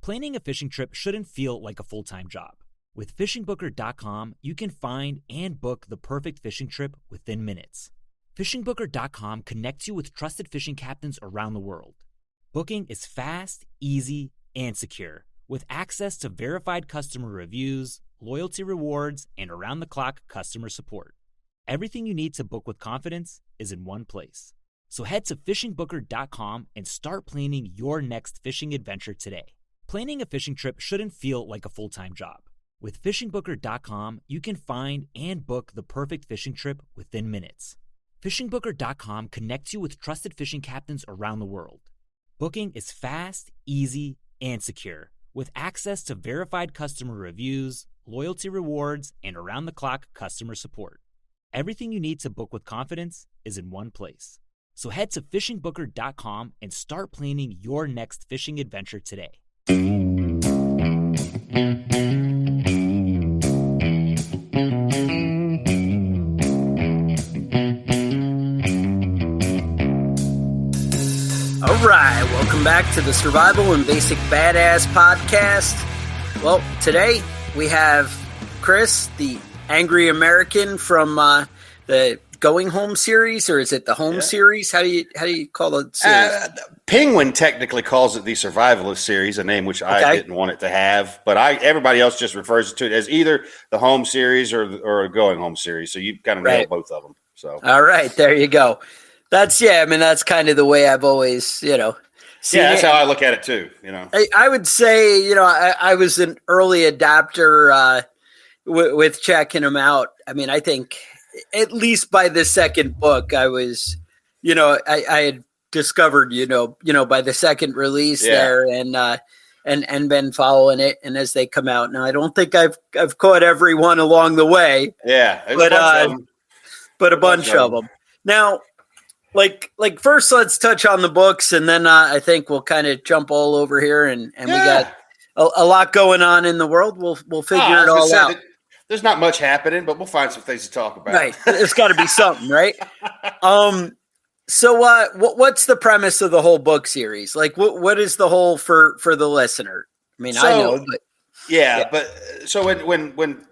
Planning a fishing trip shouldn't feel like a full-time job. With fishingbooker.com, you can find and book the perfect fishing trip within minutes. Fishingbooker.com connects you with trusted fishing captains around the world. Booking is fast, easy, and secure, with access to verified customer reviews, loyalty rewards, and around-the-clock customer support. Everything you need to book with confidence is in one place. So head to fishingbooker.com and start planning your next fishing adventure today. Planning a fishing trip shouldn't feel like a full-time job. With fishingbooker.com, you can find and book the perfect fishing trip within minutes. Fishingbooker.com connects you with trusted fishing captains around the world. Booking is fast, easy, and secure, with access to verified customer reviews, loyalty rewards, and around-the-clock customer support. Everything you need to book with confidence is in one place. So head to fishingbooker.com and start planning your next fishing adventure today. All right, welcome back to the Survival and Basic Badass podcast. Well, today we have Chris, the angry American from the Going Home series, or is it the Home series? How do you call it? Penguin technically calls it the Survivalist series, a name which I didn't want it to have, but everybody else just refers to it as either the Home series or a Going Home series. So you kind of nailed both of them. So all right, there you go. That's kind of the way I've always, seen that's how I look at it too. I would say, I was an early adapter with checking them out. I mean, I think at least by the second book, I was, I had discovered, by the second release there and been following it. And as they come out now, I don't think I've caught everyone along the way. Yeah. But a bunch of them. Now, like first, let's touch on the books, and then I think we'll kind of jump all over here, and we got a lot going on in the world. We'll figure it all out. There's not much happening, but we'll find some things to talk about. Right, it's got to be something, right? So what's the premise of the whole book series? Like, what is the whole for the listener? I mean, I know, but but so when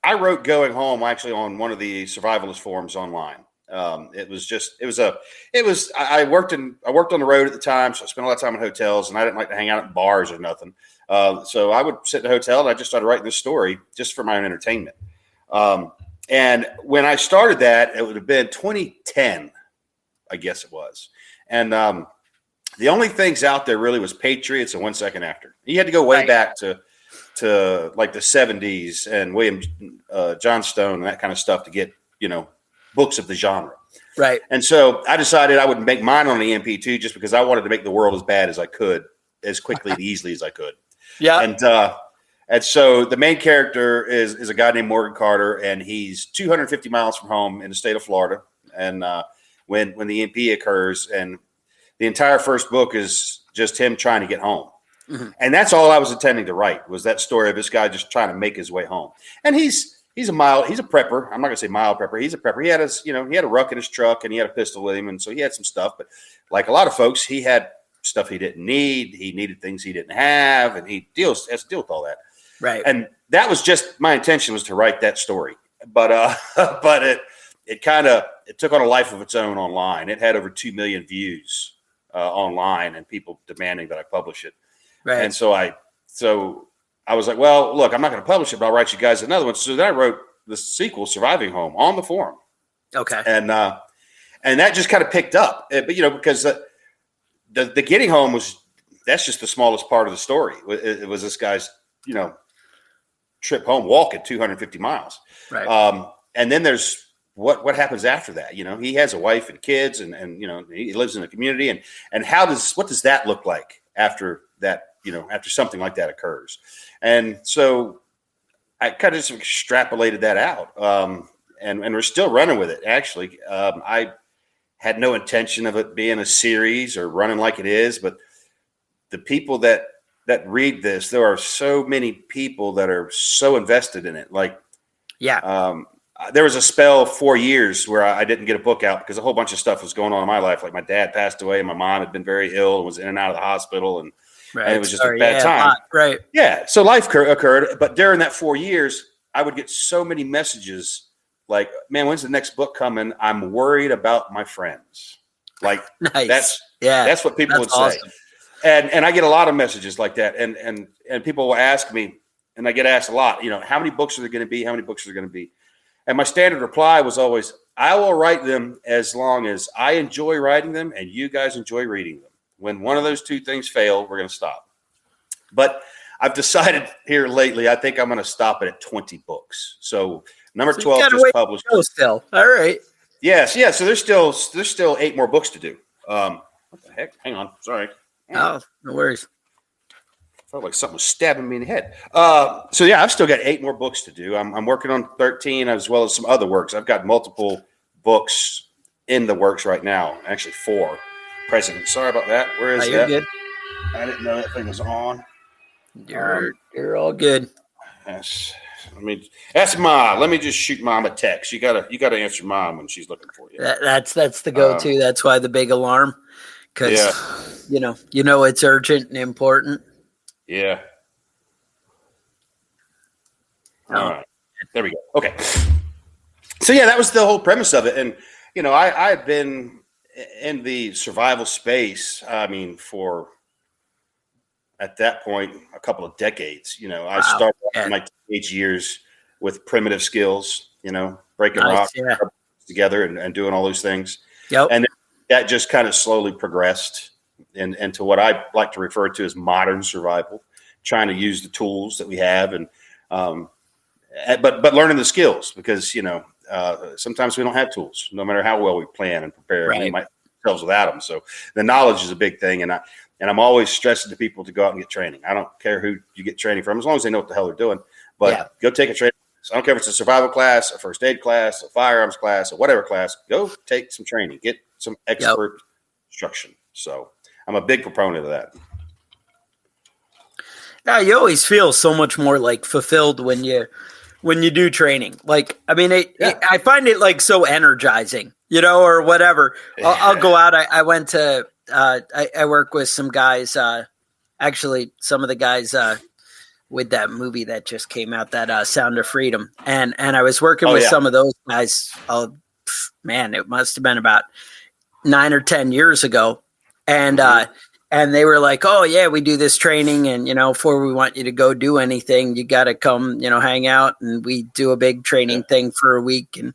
I wrote Going Home, actually on one of the survivalist forums online. I worked on the road at the time, so I spent a lot of time in hotels, and I didn't like to hang out at bars or nothing. So I would sit in a hotel, and I just started writing this story just for my own entertainment. And when I started that, it would have been 2010, I guess it was. And the only things out there really was Patriots and 1 Second After. You had to go way back to like the 70s and William Johnstone and that kind of stuff to get, books of the genre. Right. And so I decided I would make mine on the MP2 just because I wanted to make the world as bad as I could, as quickly and easily as I could. Yeah. And so the main character is a guy named Morgan Carter, and he's 250 miles from home in the state of Florida. And when the EMP occurs, and the entire first book is just him trying to get home. Mm-hmm. And that's all I was intending to write, was that story of this guy just trying to make his way home. And he's a prepper. I'm not gonna say mild prepper. He's a prepper. He had he had a ruck in his truck, and he had a pistol with him. And so he had some stuff, but like a lot of folks, he had stuff he didn't need. He needed things he didn't have, and he has to deal with all that. Right. And that was just my intention, was to write that story. But it took on a life of its own online. It had over 2 million views online, and people demanding that I publish it. Right. And so I was like, well, look, I'm not going to publish it, but I'll write you guys another one. So then I wrote the sequel, Surviving Home, on the forum. Okay. And that just kind of picked up, but because the getting home that's just the smallest part of the story. It was this guy's, trip home, walking 250 miles. Right. And then there's what happens after that. He has a wife and kids, and he lives in a community, and what does that look like after that? After something like that occurs. And so I kind of just extrapolated that out. And we're still running with it. Actually, I had no intention of it being a series or running like it is, but the people that read this, there are so many people that are so invested in it. Like, there was a spell 4 years where I didn't get a book out because a whole bunch of stuff was going on in my life. Like my dad passed away, and my mom had been very ill and was in and out of the hospital. And Right. And it was just a bad time. Right. Yeah. So life occurred. But during that 4 years, I would get so many messages like, man, when's the next book coming? I'm worried about my friends. Like Nice. that's what people would awesome. say. And I get a lot of messages like that. And people will ask me, and I get asked a lot, how many books are there going to be? How many books are there going to be? And my standard reply was always, I will write them as long as I enjoy writing them and you guys enjoy reading them. When one of those two things fail, we're going to stop. But I've decided here lately, I think I'm going to stop it at 20 books. So number 12 just published. Still. All right. Yes. Yeah. So there's still 8 more books to do. What the heck? Hang on. Sorry. Oh, no worries. Felt like something was stabbing me in the head. So yeah, I've still got 8 more books to do. I'm working on 13 as well as some other works. I've got multiple books in the works right now. Actually 4 present. Sorry about that. Where is that? Good. I didn't know that thing was on. You're all good. Yes. That's Mom. Let me just shoot Mom a text. You gotta answer Mom when she's looking for you. That's the go-to. That's why the big alarm, because you know it's urgent and important. Yeah. All right. There we go. Okay. So yeah, that was the whole premise of it, and I've been in the survival space. I mean, for at that point, a couple of decades. I started in my teenage years with primitive skills, breaking rocks together and doing all those things. Yep. And that just kind of slowly progressed into what I like to refer to as modern survival, trying to use the tools that we have but learning the skills because, sometimes we don't have tools, no matter how well we plan and prepare. Right. We might ourselves without them. So the knowledge is a big thing. And I'm always stressing to people to go out and get training. I don't care who you get training from, as long as they know what the hell they're doing. But go take a training. I don't care if it's a survival class, a first aid class, a firearms class, or whatever class. Go take some training. Get some expert instruction. So I'm a big proponent of that. Now you always feel so much more like fulfilled when you do training. Like, I mean, I find it like so energizing, or whatever. I'll go out. I went to. I work with some guys, actually some of the guys with that movie that just came out, that Sound of Freedom. And I was working with some of those guys. Oh, man, it must have been about 9 or 10 years ago. And they were like, oh, yeah, we do this training. And, before we want you to go do anything, you got to come, hang out. And we do a big training thing for a week and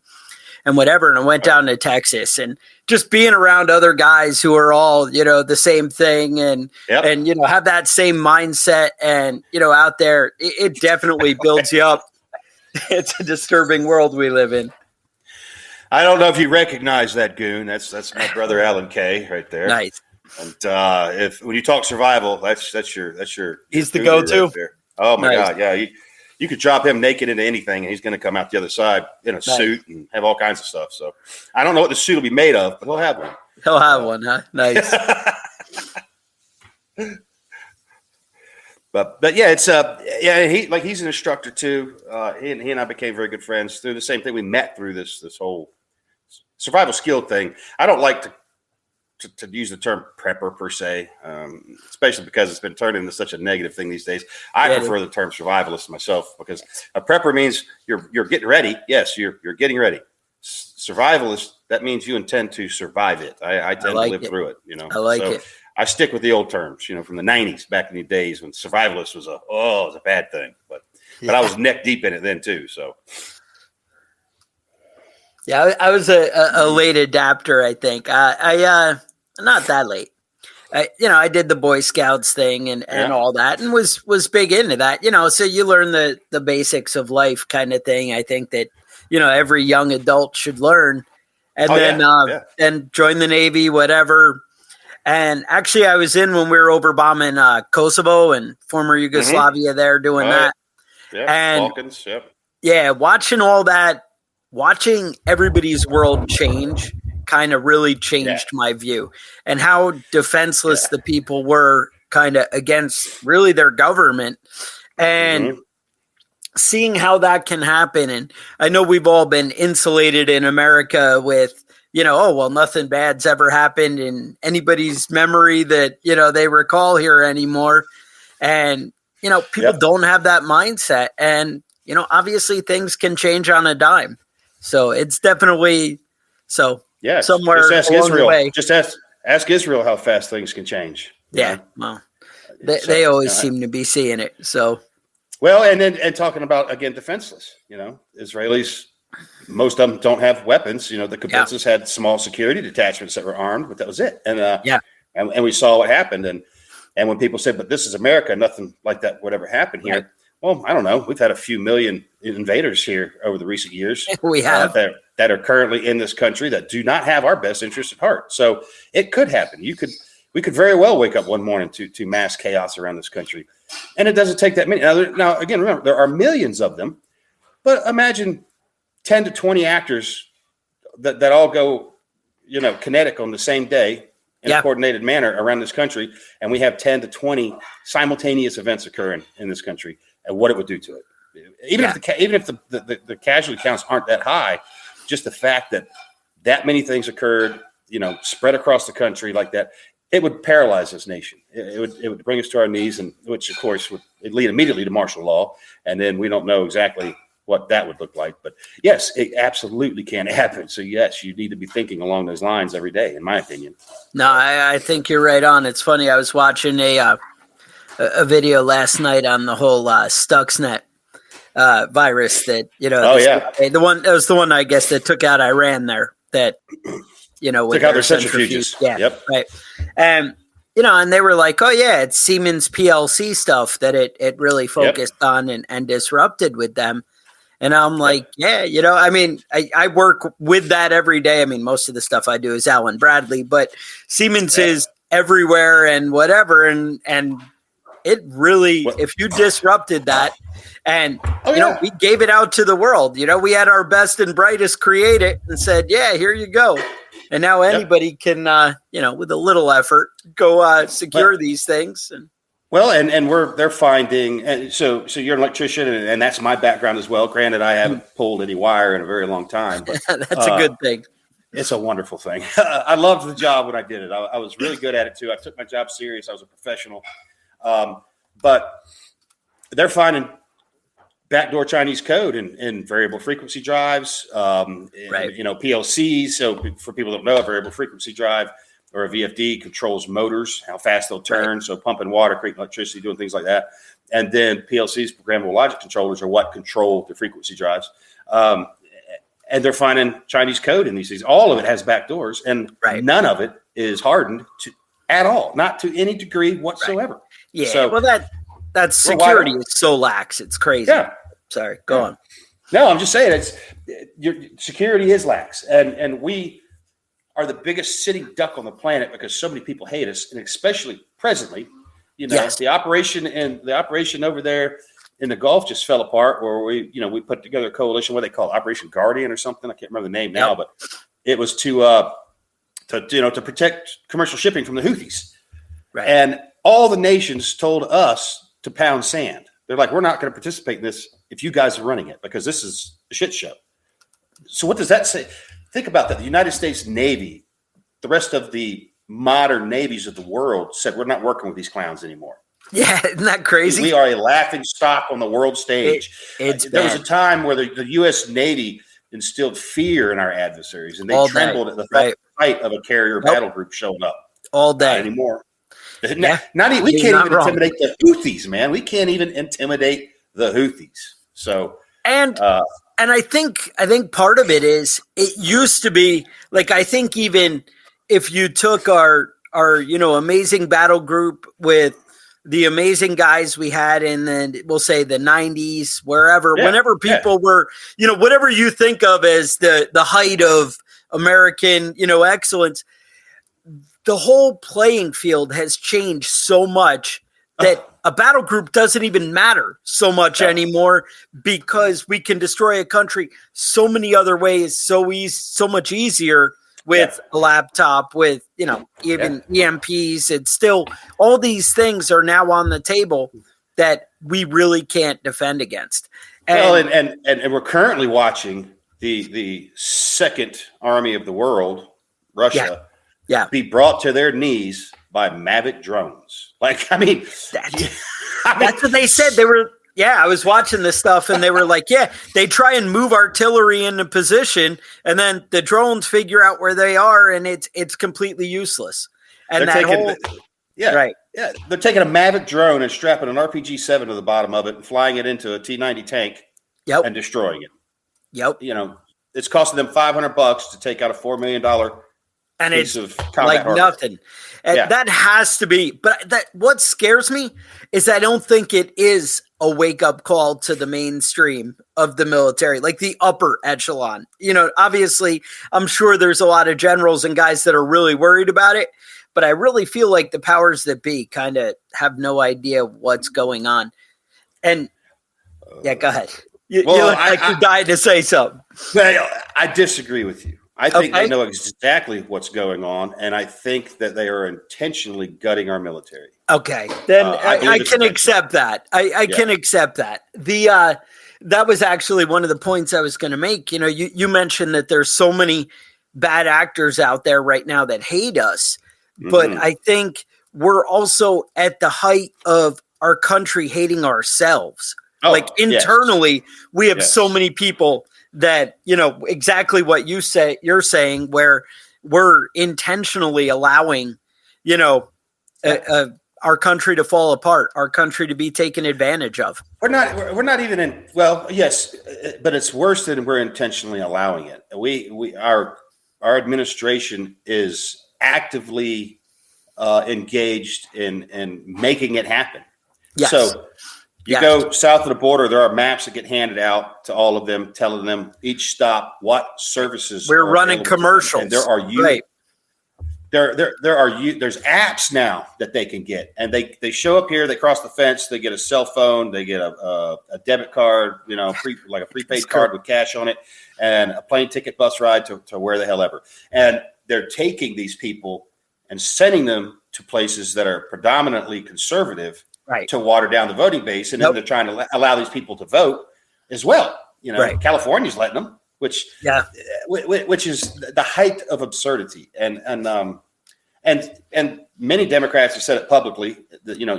whatever. And I went down to Texas and just being around other guys who are all, the same thing and have that same mindset and, out there, it definitely builds you up. It's a disturbing world we live in. I don't know if you recognize that goon. That's my brother, Alan K, right there. Nice. And when you talk survival, that's your he's the go-to. Right there. Oh my God. Yeah. You could drop him naked into anything and he's going to come out the other side in a suit and have all kinds of stuff. So I don't know what the suit will be made of, but he'll have one. He'll have one, huh? Nice. But yeah, it's he's an instructor too. He and I became very good friends through the same thing. We met through this whole survival skill thing. I don't like to use the term prepper per se, especially because it's been turned into such a negative thing these days. I prefer the term survivalist myself because a prepper means you're getting ready. Yes, you're getting ready. Survivalist, that means you intend to survive it. I tend to live through it. I like it. I stick with the old terms, from the 90s, back in the days when survivalist was it was a bad thing, but I was neck deep in it then too. So. Yeah, I was a late adapter, I think. I not that late. I did the Boy Scouts thing and all that, and was big into that. So you learn the basics of life, kind of thing. I think that every young adult should learn, and then join the Navy, whatever. And actually, I was in when we were over bombing Kosovo and former Yugoslavia there doing that. Yeah, and Balkans. Yep. Yeah, watching all that. Watching everybody's world change kind of really changed my view and how defenseless the people were kind of against really their government and seeing how that can happen. And I know we've all been insulated in America with, oh, well, nothing bad's ever happened in anybody's memory that, they recall here anymore. And, people don't have that mindset. And, obviously things can change on a dime. So it's definitely somewhere just ask along Israel. the way. Just ask Israel how fast things can change. Yeah. Well, they always seem to be seeing it. So. Well, and talking about, again, defenseless, Israelis, most of them don't have weapons. The kibbutzes had small security detachments that were armed, but that was it. And and we saw what happened. And when people said, but this is America, nothing like that would ever happen here. Right. Well, I don't know. We've had a few million invaders here over the recent years. We have that are currently in this country that do not have our best interest at heart. So it could happen. We could very well wake up one morning to mass chaos around this country. And it doesn't take that many. Now, again, remember, there are millions of them, but imagine 10 to 20 actors that all go, kinetic on the same day in a coordinated manner around this country. And we have 10 to 20 simultaneous events occurring in this country and what it would do to it. Even if the casualty counts aren't that high, just the fact that many things occurred, spread across the country like that, it would paralyze this nation. It would bring us to our knees, and which, of course, would lead immediately to martial law. And then we don't know exactly what that would look like. But, yes, it absolutely can happen. So, yes, you need to be thinking along those lines every day, in my opinion. No, I think you're right on. It's funny. I was watching a video last night on the whole Stuxnet virus that, that was the one, I guess, that took out Iran there that – took out their centrifuges. Yeah. Yep. Right. And, and they were like, oh yeah, it's Siemens PLC stuff that it really focused on and disrupted with them. And I'm like, I work with that every day. I mean, most of the stuff I do is Allen Bradley, but Siemens is everywhere and whatever. And it really, if you disrupted that and, we gave it out to the world, we had our best and brightest create it and said, yeah, here you go. And now anybody can, with a little effort, go secure these things. And they're finding. And so you're an electrician, and that's my background as well. Granted, I haven't pulled any wire in a very long time, but that's a good thing. It's a wonderful thing. I loved the job when I did it. I was really good at it too. I took my job serious. I was a professional. But they're finding backdoor Chinese code in variable frequency drives, PLCs. So for people that don't know, a variable frequency drive or a VFD controls motors, how fast they'll turn. Right. So pumping water, creating electricity, doing things like that. And then PLCs, programmable logic controllers, are what control the frequency drives. And they're finding Chinese code in these things. All of it has backdoors, and none of it is hardened at all, not to any degree whatsoever. Right. Yeah, so, well, that security is so lax. It's crazy. Yeah. Sorry, go on. No, I'm just saying your security is lax. And we are the biggest sitting duck on the planet because so many people hate us. And especially presently, the operation over there in the Gulf just fell apart where we put together a coalition, what they call Operation Guardian or something. I can't remember the name now, but it was to protect commercial shipping from the Houthis. Right. And all the nations told us to pound sand. They're like, we're not going to participate in this if you guys are running it because this is a shit show. So what does that say? Think about that. The United States Navy, the rest of the modern navies of the world said, we're not working with these clowns anymore. Yeah, isn't that crazy? We are a laughing stock on the world stage. There was a time where the U.S. Navy instilled fear in our adversaries, and they trembled at the sight of a carrier battle group showing up. All day. Not anymore. We can't even intimidate the Houthis, man. We can't even intimidate the Houthis. So and I think part of it is it used to be like I think even if you took our amazing battle group with the amazing guys we had in we'll say the 90s, whenever people were, whatever you think of as the height of American, excellence, the whole playing field has changed so much that a battle group doesn't even matter so much anymore because we can destroy a country so many other ways, so much easier with a laptop, with, even EMPs. It's still, all these things are now on the table that we really can't defend against. And we're currently watching the second army of the world, Russia, be brought to their knees by Mavic drones. Like, I mean, that's what they said. They were, I was watching this stuff and they were like, they try and move artillery into position and then the drones figure out where they are and it's completely useless. And they're taking a Mavic drone and strapping an RPG-7 to the bottom of it and flying it into a T-90 tank and destroying it. Yep. You know, it's costing them $500 to take out a $4 million and piece it's of combat hardware. Nothing. And that has to be, but what scares me is I don't think it is a wake-up call to the mainstream of the military, like the upper echelon. You know, obviously, I'm sure there's a lot of generals and guys that are really worried about it, but I really feel like the powers that be kind of have no idea what's going on. And go ahead. You look like you died to say something. I disagree with you. I think they know exactly what's going on, and I think that they are intentionally gutting our military. Okay, then I can accept that. I can accept that. That was actually one of the points I was going to make. You know, you mentioned that there's so many bad actors out there right now that hate us, but I think we're also at the height of our country hating ourselves. Like internally, we have so many people that, you know, exactly what you're saying, where we're intentionally allowing, you know, our country to fall apart, our country to be taken advantage of. We're not even in, well, yes, but it's worse than we're intentionally allowing it. Our administration is actively engaged in making it happen. Yes. So you go south of the border, there are maps that get handed out to all of them, telling them each stop what services we're running commercials. And there's apps now that they can get, and they show up here, they cross the fence, they get a cell phone, they get a debit card, you know, like a prepaid card with cash on it, and a plane ticket, bus ride to where the hell ever. And they're taking these people and sending them to places that are predominantly conservative. Right. To water down the voting base, and then they're trying to allow these people to vote as well. You know, California's letting them, which is the height of absurdity. And many Democrats have said it publicly that, you know,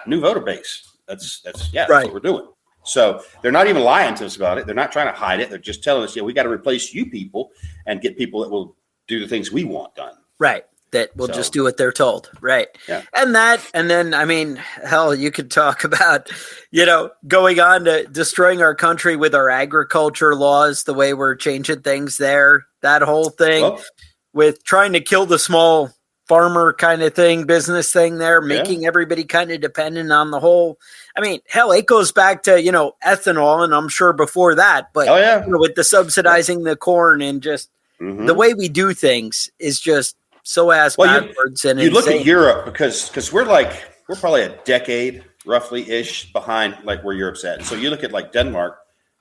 new voter base. That's what we're doing. So they're not even lying to us about it. They're not trying to hide it. They're just telling us, we got to replace you people and get people that will do the things we want done. Right. That will just do what they're told. Right. Yeah. And then, I mean, hell, you could talk about, you know, going on to destroying our country with our agriculture laws, the way we're changing things there, that whole thing with trying to kill the small farmer kind of thing, business thing there, making everybody kind of dependent on the whole. I mean, hell, it goes back to, you know, ethanol, and I'm sure before that, but you know, with the subsidizing the corn and just the way we do things is just so backwards. And you look at Europe because we're probably a decade roughly ish behind like where Europe's at. So you look at like Denmark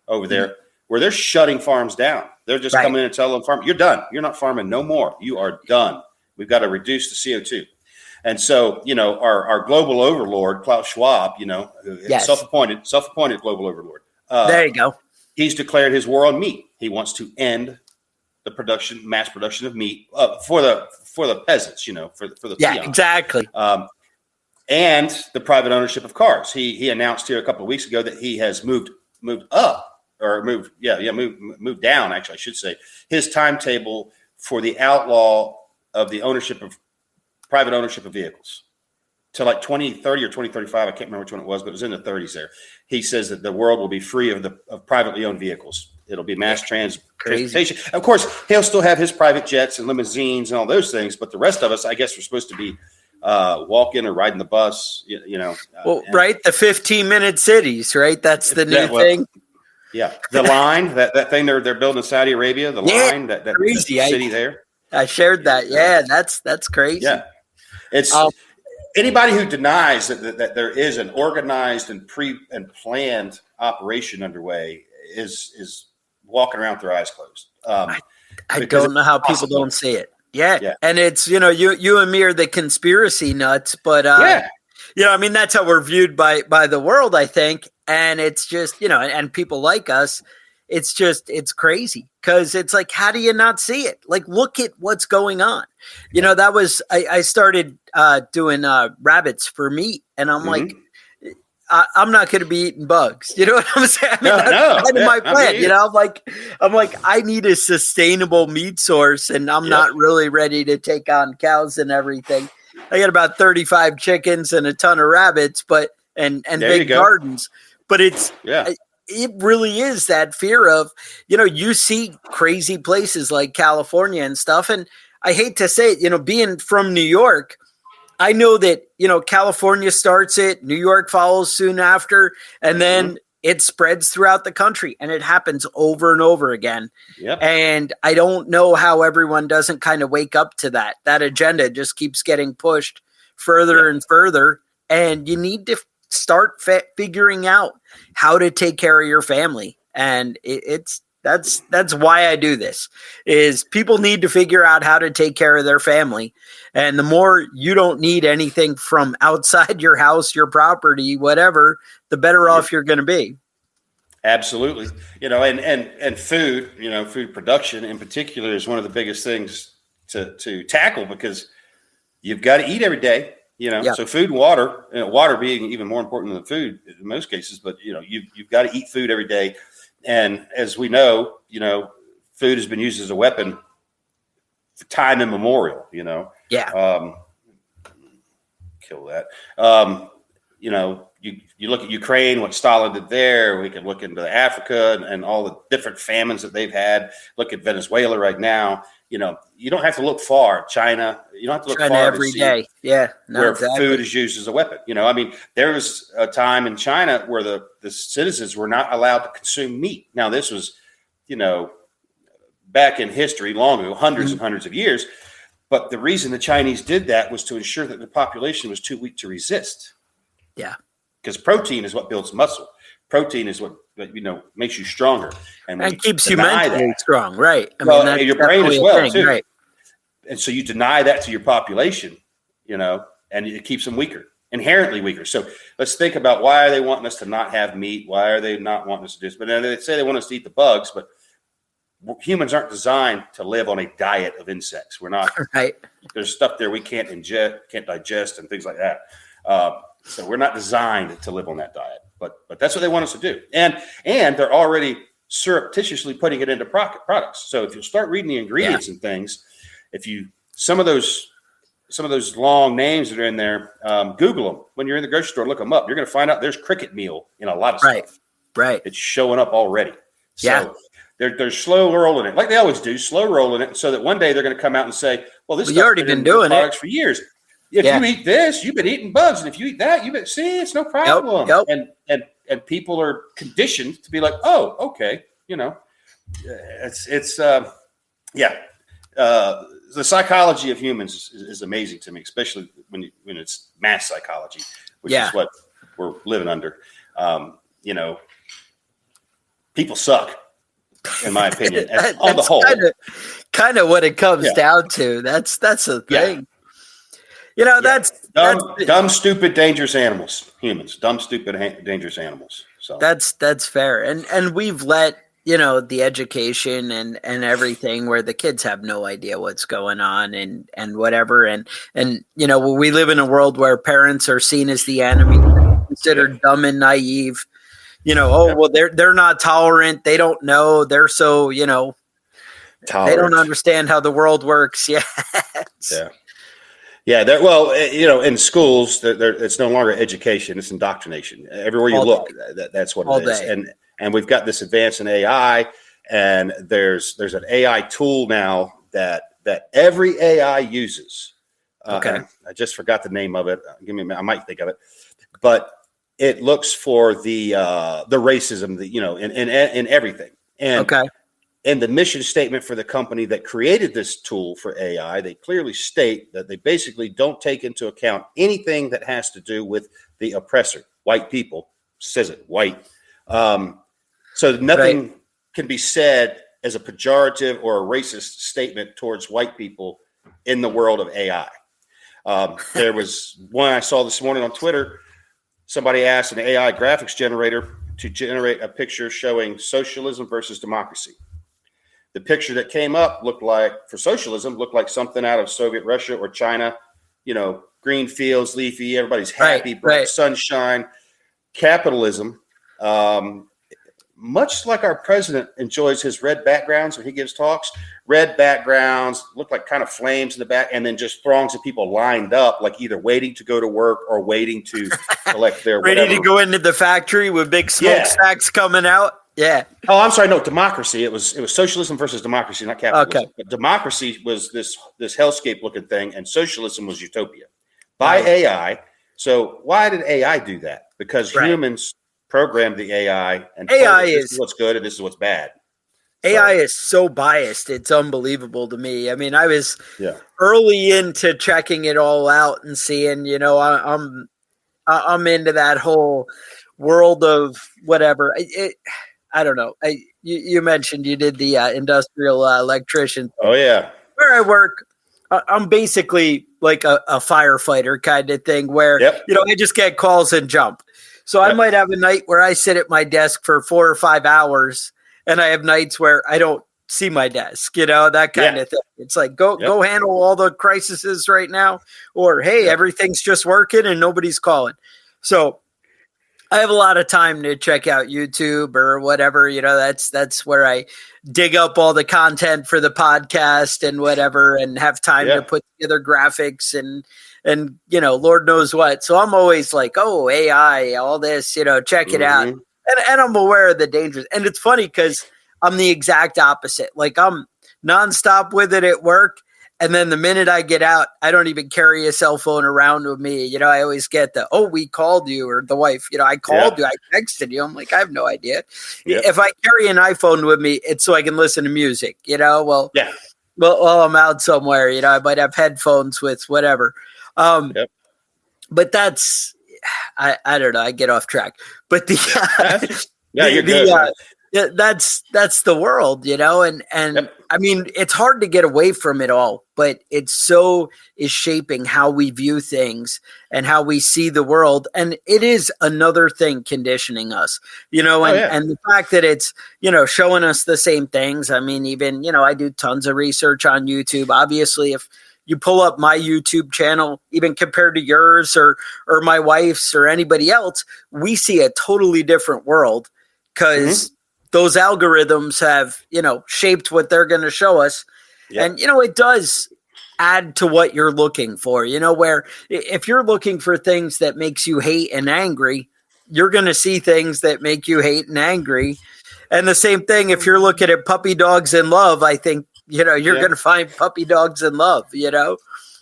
over there where they're shutting farms down. They're just coming in and telling them, farm, you're done. You're not farming no more. You are done. We've got to reduce the CO2. And so, you know, our global overlord, Klaus Schwab, you know, self-appointed global overlord. There you go. He's declared his war on meat. He wants to end the mass production of meat for the peasants, you know, for the peons. Exactly. And the private ownership of cars. He announced here a couple of weeks ago that he has moved down. Actually, I should say his timetable for the outlaw of the private ownership of vehicles to like 2030 or 2035. I can't remember which one it was, but it was in the 30s there. He says that the world will be free of privately owned vehicles. It'll be mass transportation. Of course, he'll still have his private jets and limousines and all those things, but the rest of us, I guess, we're supposed to be walking or riding the bus, you know. The 15-minute cities, right? That's the new thing. Yeah, the line, that thing they're building in Saudi Arabia, the line, that crazy city there. I shared that. Yeah, that's crazy. Yeah, it's anybody who denies that there is an organized and planned operation underway is walking around with their eyes closed. I don't know how people don't see it. Yeah. And it's, you know, you and me are the conspiracy nuts, but you know, I mean, that's how we're viewed by the world, I think. And it's just, you know, and people like us, it's crazy because it's like, how do you not see it? Like, look at what's going on. You know, that was, I started doing rabbits for meat, and I'm like, I'm not going to be eating bugs. You know what I'm saying? I mean, that's kind of my plan. You know, I'm like, I need a sustainable meat source, and I'm not really ready to take on cows and everything. I got about 35 chickens and a ton of rabbits, and big gardens. But it really is that fear of, you know, you see crazy places like California and stuff. And I hate to say it, you know, being from New York, I know that, you know, California starts it, New York follows soon after, and then it spreads throughout the country, and it happens over and over again. And I don't know how everyone doesn't kind of wake up to that. That agenda just keeps getting pushed further and further, and you need to start figuring out how to take care of your family. And that's why I do this, is people need to figure out how to take care of their family. And the more you don't need anything from outside your house, your property, whatever, the better off you're going to be. Absolutely. You know, and food, you know, food production in particular is one of the biggest things to tackle, because you've got to eat every day, you know, so food and water, water being even more important than food in most cases, but you know, you've got to eat food every day. And as we know, you know, food has been used as a weapon for time immemorial, you know. Kill that. You know, you look at Ukraine, what Stalin did there. We can look into Africa and all the different famines that they've had. Look at Venezuela right now. You know, you don't have to look far. China, you don't have to look far every day. Where food is used as a weapon. You know, I mean, there was a time in China where the citizens were not allowed to consume meat. Now, this was, you know, back in history, long ago, hundreds and hundreds of years. But the reason the Chinese did that was to ensure that the population was too weak to resist. Because protein is what builds muscle. Protein is what, you know, makes you stronger and keeps you mentally strong, right? I mean, your brain as well, too. Right. And so you deny that to your population, you know, and it keeps them weaker, inherently weaker. So let's think about, why are they wanting us to not have meat? Why are they not wanting us to do this? But then they say they want us to eat the bugs, but humans aren't designed to live on a diet of insects. We're not. Right. There's stuff there we can't digest, and things like that. So we're not designed to live on that diet, but that's what they want us to do. And they're already surreptitiously putting it into products. So if you start reading the ingredients and things, some of those long names that are in there, Google them. When you're in the grocery store, look them up. You're going to find out there's cricket meal in a lot of stuff. Right. It's showing up already. So they're slow rolling it, like they always do, slow rolling it, so that one day they're going to come out and say, well, this stuff's already been doing products for years. If you eat this, you've been eating bugs, and if you eat that, it's no problem. And people are conditioned to be like, oh, okay, you know, the psychology of humans is amazing to me, especially when it's mass psychology, which is what we're living under. You know, people suck, in my opinion, on the whole. Kind of what it comes down to. That's the thing. Yeah. You know, that's dumb, stupid, dangerous animals. Humans, dumb, stupid, dangerous animals. So that's fair. And we've let, you know, the education and everything, where the kids have no idea what's going on and whatever. And you know, we live in a world where parents are seen as the enemy, considered dumb and naive. You know, well, they're not tolerant. They don't know. They're so, you know, tolerant. They don't understand how the world works. Yeah, well, you know, in schools, it's no longer education; it's indoctrination. Everywhere you look, that's what it is. And we've got this advance in AI, and there's an AI tool now that every AI uses. I just forgot the name of it. I might think of it, but it looks for the racism, you know, in everything. And in the mission statement for the company that created this tool for AI, they clearly state that they basically don't take into account anything that has to do with the oppressor, white people, says it, white. So nothing can be said as a pejorative or a racist statement towards white people in the world of AI. There was one I saw this morning on Twitter. Somebody asked an AI graphics generator, to generate a picture showing socialism versus democracy. The picture that came up looked like something out of Soviet Russia or China, green fields, leafy, everybody's happy, bright sunshine. Capitalism, much like our president enjoys his red backgrounds when he gives talks, red backgrounds look like kind of flames in the back, and then just throngs of people lined up, like either waiting to go to work or waiting to collect their ready to go into the factory with big smokestacks coming out. Yeah. Oh, I'm sorry. No, democracy. It was socialism versus democracy, not capitalism. Okay. But democracy was this hellscape looking thing, and socialism was utopia by AI. So why did AI do that? Because humans programmed the AI and told this is what's good and this is what's bad. AI is so biased. It's unbelievable to me. I mean, I was early into checking it all out and seeing, I'm into that whole world of whatever. I don't know. You mentioned you did the industrial electrician. Oh, yeah. Where I work, I'm basically like a firefighter kind of thing where, I just get calls and jump. So I might have a night where I sit at my desk for 4 or 5 hours, and I have nights where I don't see my desk, that kind of thing. It's like, go handle all the crises right now, or, hey, everything's just working and nobody's calling. So I have a lot of time to check out YouTube or whatever, that's where I dig up all the content for the podcast and whatever, and have time to put together graphics and Lord knows what. So I'm always like, oh, AI, all this, check it out. And I'm aware of the dangers. And it's funny because I'm the exact opposite. Like, I'm nonstop with it at work. And then the minute I get out, I don't even carry a cell phone around with me. I always get we called you, or the wife, I called you, I texted you. I'm like, I have no idea. If I carry an iPhone with me, it's so I can listen to music, Well, while I'm out somewhere, I might have headphones with whatever. But that's, I don't know. I get off track, but you're good. That's the world, and I mean, it's hard to get away from it all, but it so is shaping how we view things and how we see the world. And it is another thing conditioning us, and the fact that it's, showing us the same things. I mean, even, I do tons of research on YouTube. Obviously, if you pull up my YouTube channel, even compared to yours or my wife's or anybody else, we see a totally different world because those algorithms have, shaped what they're going to show us. And, it does add to what you're looking for, where if you're looking for things that makes you hate and angry, you're going to see things that make you hate and angry. And the same thing, if you're looking at puppy dogs in love, I think, you're going to find puppy dogs in love,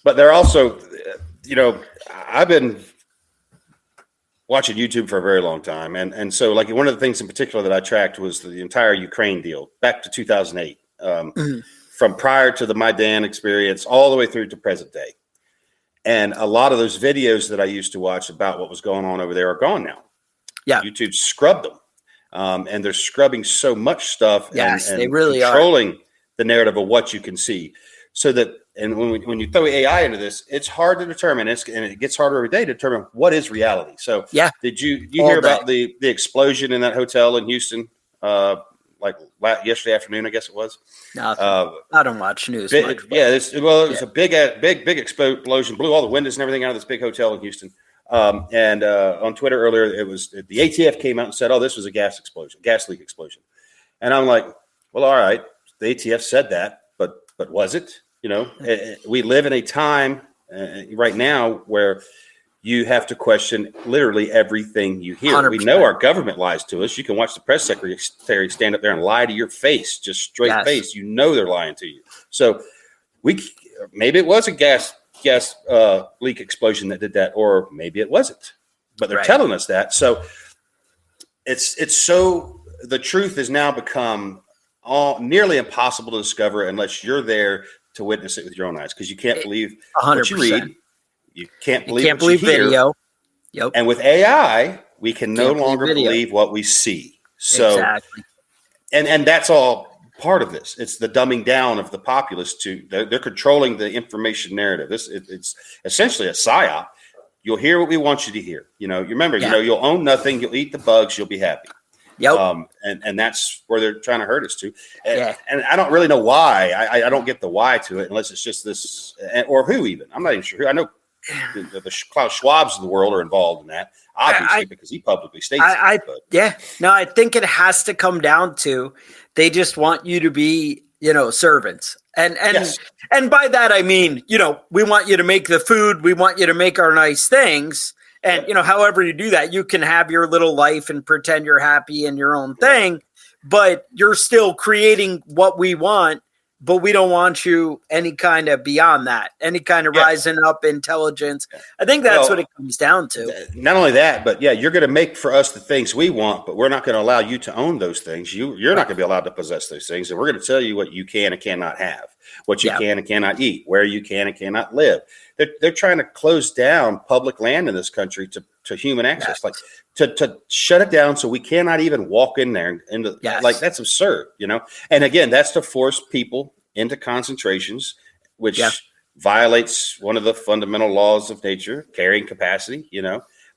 But they're also, I've been watching YouTube for a very long time. And so, like, one of the things in particular that I tracked was the entire Ukraine deal back to 2008, from prior to the Maidan experience all the way through to present day. And a lot of those videos that I used to watch about what was going on over there are gone now. Yeah. YouTube scrubbed them. And they're scrubbing so much stuff. Yes, and they really controlling the narrative of what you can see. So that, and when you throw AI into this, it's hard to determine, and it gets harder every day to determine what is reality. So did you hear about the explosion in that hotel in Houston, like yesterday afternoon, I guess it was? No, I don't watch news much. It was a big explosion, blew all the windows and everything out of this big hotel in Houston. And on Twitter earlier, it was the ATF came out and said, "Oh, this was a gas leak explosion." And I'm like, well, all right, the ATF said that, but was it? We live in a time right now where you have to question literally everything you hear. 100%. We know our government lies to us. You can watch the press secretary stand up there and lie to your face, just straight face. They're lying to you. So maybe it was a gas leak explosion that did that, or maybe it wasn't, but they're telling us that. So it's so, the truth has now become nearly impossible to discover unless you're there to witness it with your own eyes, because you can't believe 100%. What you read. You can't believe video. Yep. And with AI, we can no longer believe what we see. So, exactly. And that's all part of this. It's the dumbing down of the populace they're controlling the information narrative. It's essentially a psyop. You'll hear what we want you to hear. You remember, you'll own nothing. You'll eat the bugs. You'll be happy. Yep. And that's where they're trying to hurt us to. And I don't really know why. I don't get the why to it unless it's just this, or who even. I'm not even sure who. I know the Klaus Schwabs of the world are involved in that, obviously, because he publicly states it. No, I think it has to come down to they just want you to be, servants. And by that, I mean, we want you to make the food. We want you to make our nice things. And, however you do that, you can have your little life and pretend you're happy in your own thing, but you're still creating what we want. But we don't want you any kind of beyond that, any kind of rising up intelligence. I think that's what it comes down to. Not only that, but you're going to make for us the things we want, but we're not going to allow you to own those things. You're not going to be allowed to possess those things. And we're going to tell you what you can and cannot have, what you can and cannot eat, where you can and cannot live. They're trying to close down public land in this country to human access, like to shut it down so we cannot even walk in there. Like, that's absurd, And again, that's to force people into concentrations, which violates one of the fundamental laws of nature, carrying capacity,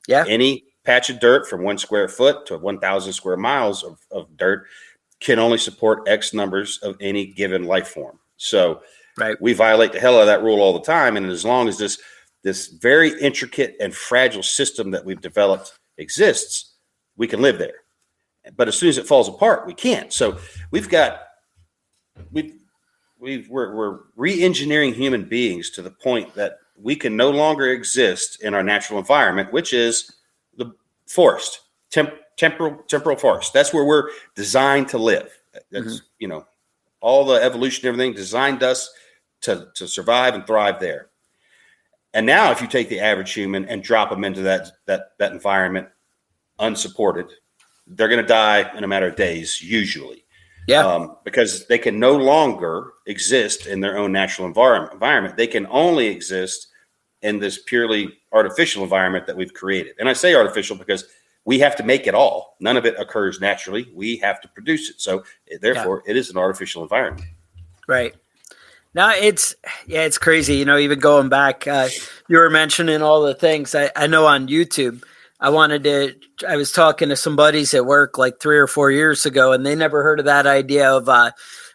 Any patch of dirt from 1 square foot to 1,000 square miles of dirt can only support X numbers of any given life form. So we violate the hell out of that rule all the time. And as long as this very intricate and fragile system that we've developed exists, we can live there. But as soon as it falls apart, we can't. So we're re-engineering human beings to the point that we can no longer exist in our natural environment, which is the forest, temporal forest. That's where we're designed to live. That's, all the evolution, everything designed us to survive and thrive there. And now if you take the average human and drop them into that environment unsupported, they're going to die in a matter of days, usually. Because they can no longer exist in their own natural environment. They can only exist in this purely artificial environment that we've created. And I say artificial because we have to make it all. None of it occurs naturally. We have to produce it. So therefore, it is an artificial environment. Right. No, it's crazy. Even going back, you were mentioning all the things I know on YouTube. I was talking to some buddies at work like 3 or 4 years ago, and they never heard of that idea of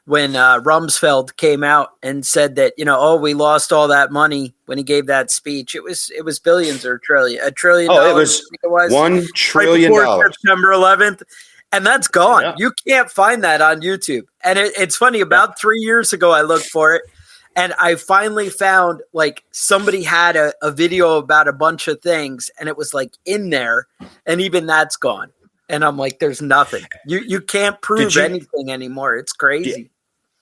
when Rumsfeld came out and said that, we lost all that money when he gave that speech. It was billions or $1 trillion. Oh, it was $1 trillion. Right September 11th. And that's gone. Yeah. You can't find that on YouTube. And it's funny, about 3 years ago, I looked for it. And I finally found like somebody had a video about a bunch of things and it was like in there, and even that's gone. And I'm like, there's nothing. You can't prove anything anymore. It's crazy.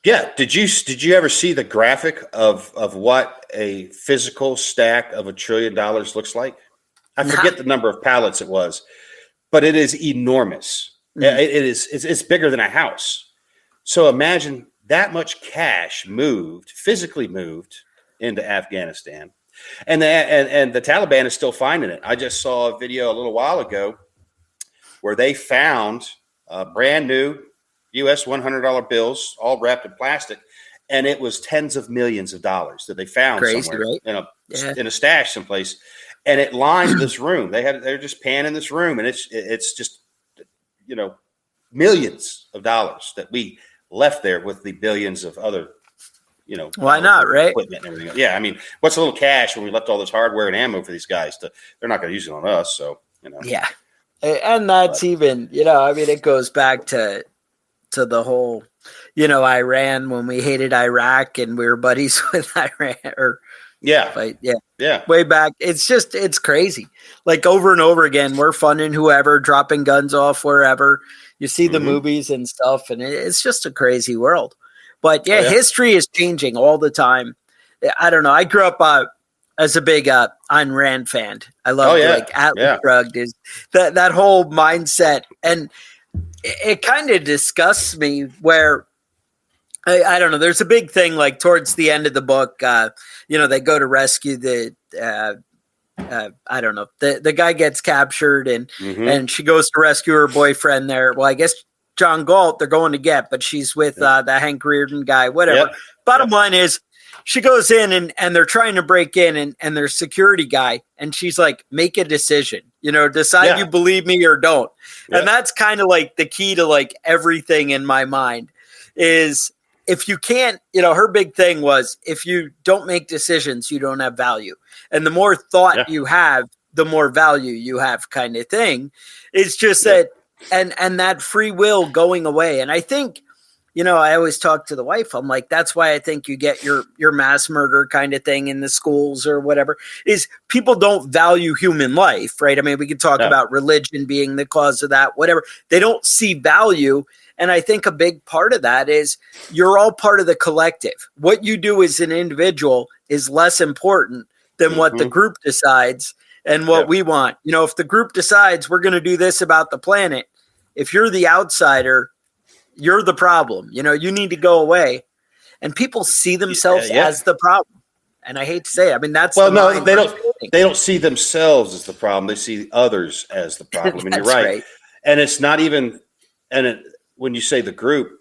Yeah. Did you ever see the graphic of what a physical stack of $1 trillion looks like? I forget the number of pallets it was, but it is enormous. Mm-hmm. It's bigger than a house. So imagine that much cash physically moved into Afghanistan, and the Taliban is still finding it. I just saw a video a little while ago where they found brand new U.S. $100 bills, all wrapped in plastic, and it was tens of millions of dollars that they found somewhere in a stash someplace, and it lined this room. They're just panning this room, and it's just millions of dollars that we left there with the billions of other, why not, right? Equipment and everything. Yeah, I mean, what's a little cash when we left all this hardware and ammo for these guys? They're not going to use it on us, so Yeah, and that's even it goes back to the whole Iran, when we hated Iraq and we were buddies with Iran, way back. It's crazy. Like over and over again, we're funding whoever, dropping guns off wherever. You see the movies and stuff, and it's just a crazy world. But history is changing all the time. I don't know. I grew up as a big Ayn Rand fan. I love Atlas Shrugged, is that whole mindset, and it kind of disgusts me. Where I don't know. There's a big thing like towards the end of the book. They go to rescue the. I don't know. The guy gets captured and she goes to rescue her boyfriend there. Well, I guess John Galt they're going to get, but she's with the Hank Reardon guy, whatever. Yep. Bottom line is she goes in and they're trying to break in and there's security guy. And she's like, make a decision. Decide you believe me or don't. Yeah. And that's kind of like the key to like everything in my mind is if you can't, her big thing was if you don't make decisions, you don't have value. And the more thought you have, the more value you have kind of thing. It's just that, and that free will going away. And I think, I always talk to the wife. I'm like, that's why I think you get your mass murder kind of thing in the schools or whatever, is people don't value human life, right? I mean, we could talk about religion being the cause of that, whatever. They don't see value. And I think a big part of that is you're all part of the collective. What you do as an individual is less important than what the group decides and what we want. If the group decides we're going to do this about the planet, if you're the outsider, you're the problem. You need to go away. And people see themselves as the problem. And I hate to say it. I mean, that's they don't see themselves as the problem. They see others as the problem. And you're right. And it's not even, when you say the group,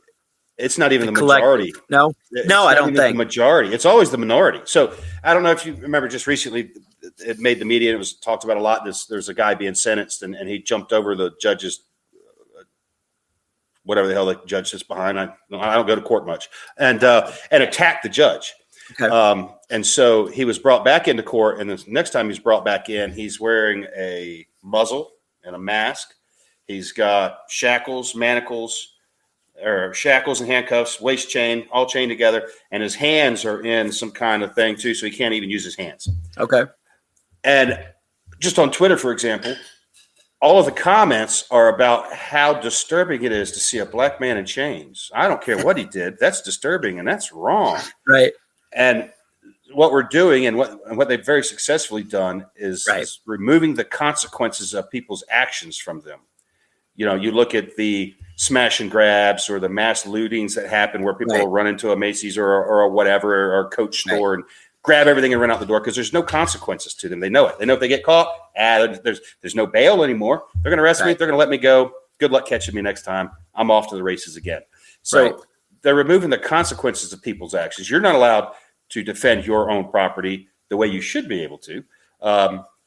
it's not even the majority. No, I don't think the majority. It's always the minority. So I don't know if you remember just recently, it made the media. It was talked about a lot. There's a guy being sentenced and he jumped over the judge's, whatever the hell the judge sits behind. I don't go to court much, and attacked the judge. Okay. And so he was brought back into court, and the next time he's brought back in, he's wearing a muzzle and a mask. He's got shackles, manacles, or shackles and handcuffs, waist chain, all chained together, and his hands are in some kind of thing too, so he can't even use his hands. Okay. And just on Twitter, for example, all of the comments are about how disturbing it is to see a black man in chains. I don't care what he did. That's disturbing and that's wrong. Right. And what we're doing and what they've very successfully done is removing the consequences of people's actions from them. You look at the smash and grabs or the mass lootings that happen where people will run into a Macy's or a whatever or a Coach store and grab everything and run out the door because there's no consequences to them. They know it. They know if they get caught, there's no bail anymore. They're going to arrest me. They're going to let me go. Good luck catching me next time. I'm off to the races again. So they're removing the consequences of people's actions. You're not allowed to defend your own property the way you should be able to,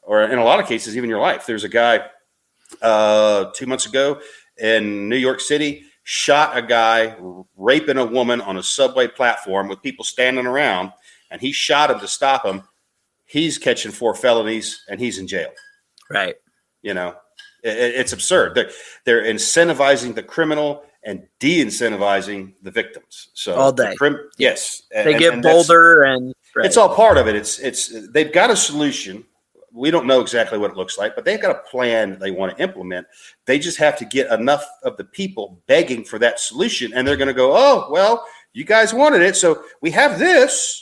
or in a lot of cases, even your life. There's a guy 2 months ago in New York City, shot a guy raping a woman on a subway platform with people standing around. And he shot him to stop him. He's catching 4 felonies, and he's in jail. Right. It's absurd. They're incentivizing the criminal and de-incentivizing the victims. So all day. Yes. They get bolder, and it's all part of it. It's they've got a solution. We don't know exactly what it looks like, but they've got a plan that they want to implement. They just have to get enough of the people begging for that solution, and they're going to go, oh, well, you guys wanted it, so we have this.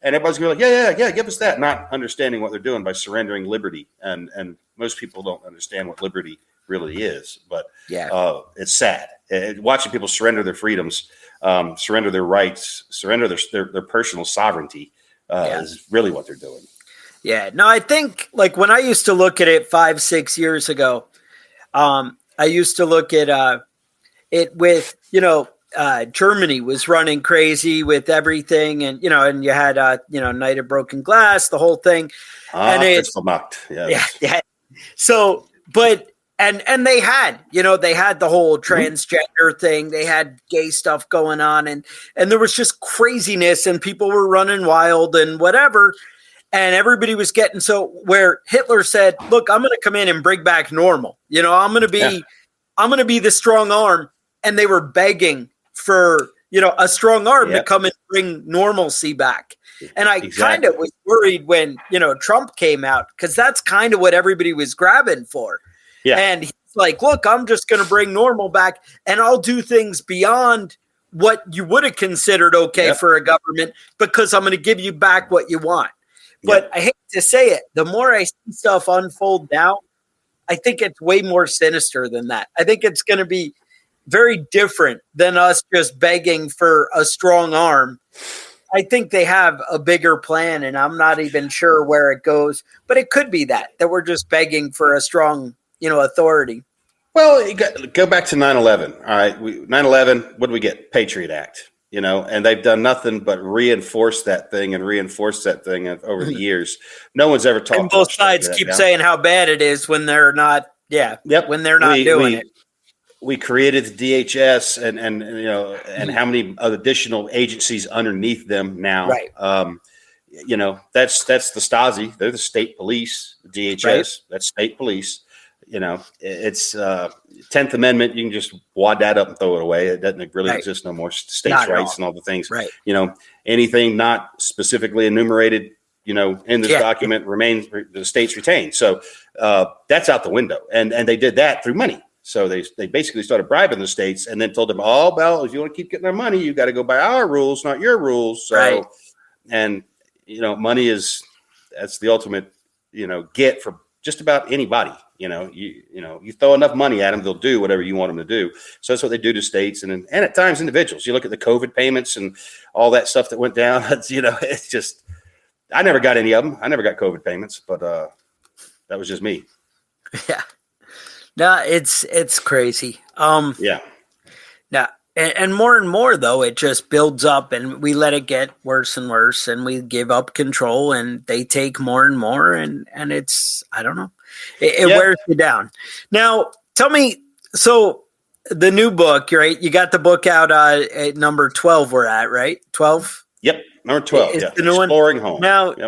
And everybody's going to be like, yeah, give us that, not understanding what they're doing by surrendering liberty. And most people don't understand what liberty really is. But it's sad. Watching people surrender their freedoms, surrender their rights, surrender their personal sovereignty is really what they're doing. Yeah. No, I think like when I used to look at it 5-6 years ago, I used to look at it with, Germany was running crazy with everything, and you had Night of Broken Glass, the whole thing, and it's So, but and they had the whole transgender thing, they had gay stuff going on, and there was just craziness, and people were running wild and whatever, and everybody was getting where Hitler said, "Look, I'm going to come in and bring back normal. I'm going to be the strong arm," and they were begging for, a strong arm to come and bring normalcy back. And I kind of was worried when, Trump came out, because that's kind of what everybody was grabbing for. Yeah. And he's like, look, I'm just going to bring normal back, and I'll do things beyond what you would have considered okay for a government, because I'm going to give you back what you want. But I hate to say it, the more I see stuff unfold now, I think it's way more sinister than that. I think it's going to be very different than us just begging for a strong arm. I think they have a bigger plan, and I'm not even sure where it goes. But it could be that we're just begging for a strong, authority. Well, go back to 9/11. All right, 9/11. What do we get? Patriot Act. and they've done nothing but reinforce that thing over the years. No one's ever talked. And both sides keep saying how bad it is when they're not. Yeah. Yep. When they're not doing it. We created the DHS and how many additional agencies underneath them now. Right. That's the Stasi. They're the state police. DHS. Right. That's state police. It's 10th Amendment. You can just wad that up and throw it away. It doesn't really exist no more. States' rights and all the things. Right. Anything not specifically enumerated, in this document remains, the states retain. So that's out the window. And they did that through money. So they basically started bribing the states and then told them, oh, well, if you want to keep getting our money, you got to go by our rules, not your rules. So, and, money that's the ultimate, get for just about anybody. You throw enough money at them, they'll do whatever you want them to do. So that's what they do to states and at times individuals. You look at the COVID payments and all that stuff that went down. It's just, I never got any of them. I never got COVID payments, but that was just me. Yeah. No, it's crazy. Yeah. Now, and more though, it just builds up, and we let it get worse and worse, and we give up control, and they take more and more, and it's, I don't know, it wears you down. Now, tell me, so the new book, right? You got the book out at number 12. We're at, right? 12. Yep. Number 12. The new Exploring one. Home.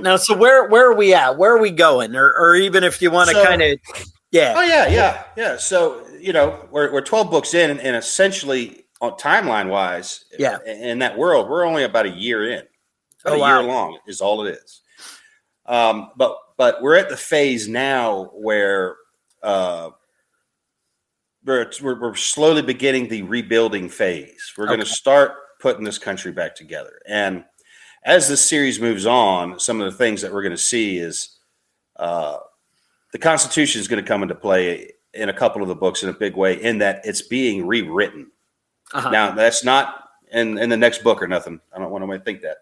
Now, so where are we at? Where are we going? Or even if you want to kind of. Yeah. Oh, yeah. So, we're 12 books in, and essentially, on timeline wise, in that world, we're only about a year in. About a year long is all it is. But we're at the phase now where we're slowly beginning the rebuilding phase. We're going to start putting this country back together. And as this series moves on, some of the things that we're going to see is the Constitution is going to come into play in a couple of the books in a big way, in that it's being rewritten. Now, that's not in the next book or nothing. I don't want to think that,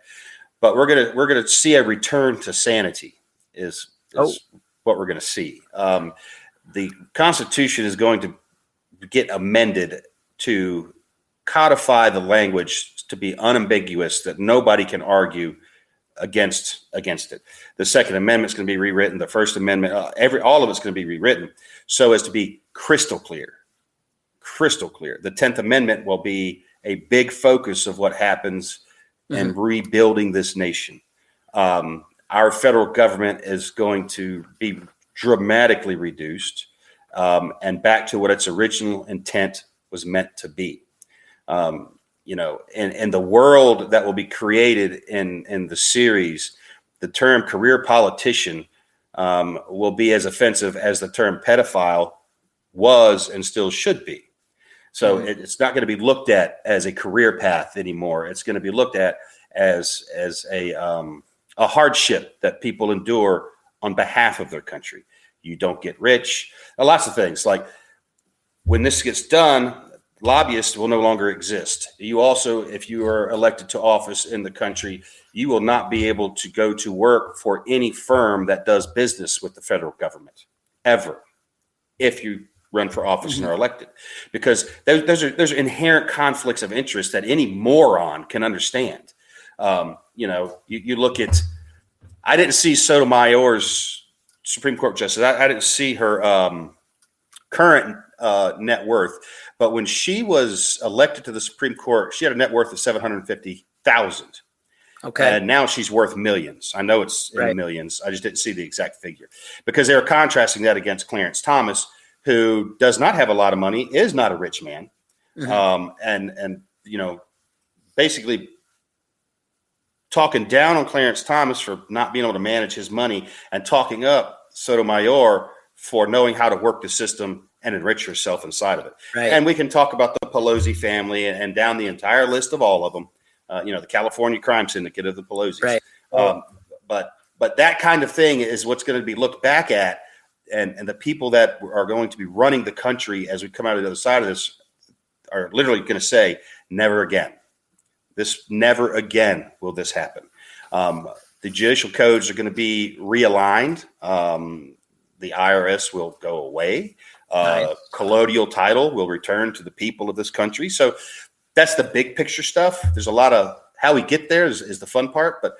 but we're gonna see a return to sanity is what we're gonna see. The Constitution is going to get amended to codify the language to be unambiguous, that nobody can argue against it. The Second Amendment is going to be rewritten. The First Amendment, all of it's going to be rewritten so as to be crystal clear. The 10th Amendment will be a big focus of what happens in rebuilding this nation. Our federal government is going to be dramatically reduced and back to what its original intent was meant to be. And the world that will be created in the series, the term career politician will be as offensive as the term pedophile was and still should be. So it's not going to be looked at as a career path anymore. It's going to be looked at as a hardship that people endure on behalf of their country. You don't get rich. Lots of things. Like when this gets done, lobbyists will no longer exist. You also, if you are elected to office in the country, you will not be able to go to work for any firm that does business with the federal government ever, if you run for office and are elected, because there's inherent conflicts of interest that any moron can understand. You look at, I didn't see Sotomayor's Supreme Court justice. I didn't see her current net worth, but when she was elected to the Supreme Court, she had a net worth of $750,000. Okay. And now she's worth millions. I know it's in the millions. I just didn't see the exact figure because they were contrasting that against Clarence Thomas, who does not have a lot of money, is not a rich man. And basically talking down on Clarence Thomas for not being able to manage his money and talking up Sotomayor for knowing how to work the system and enrich yourself inside of it. Right. And we can talk about the Pelosi family and down the entire list of all of them, the California crime syndicate of the Pelosi's. Right. But that kind of thing is what's going to be looked back at. And the people that are going to be running the country as we come out of the other side of this are literally going to say, never again. Never again will this happen. The judicial codes are going to be realigned. The IRS will go away. Colonial title will return to the people of this country. So that's the big picture stuff. There's a lot of how we get there is the fun part, but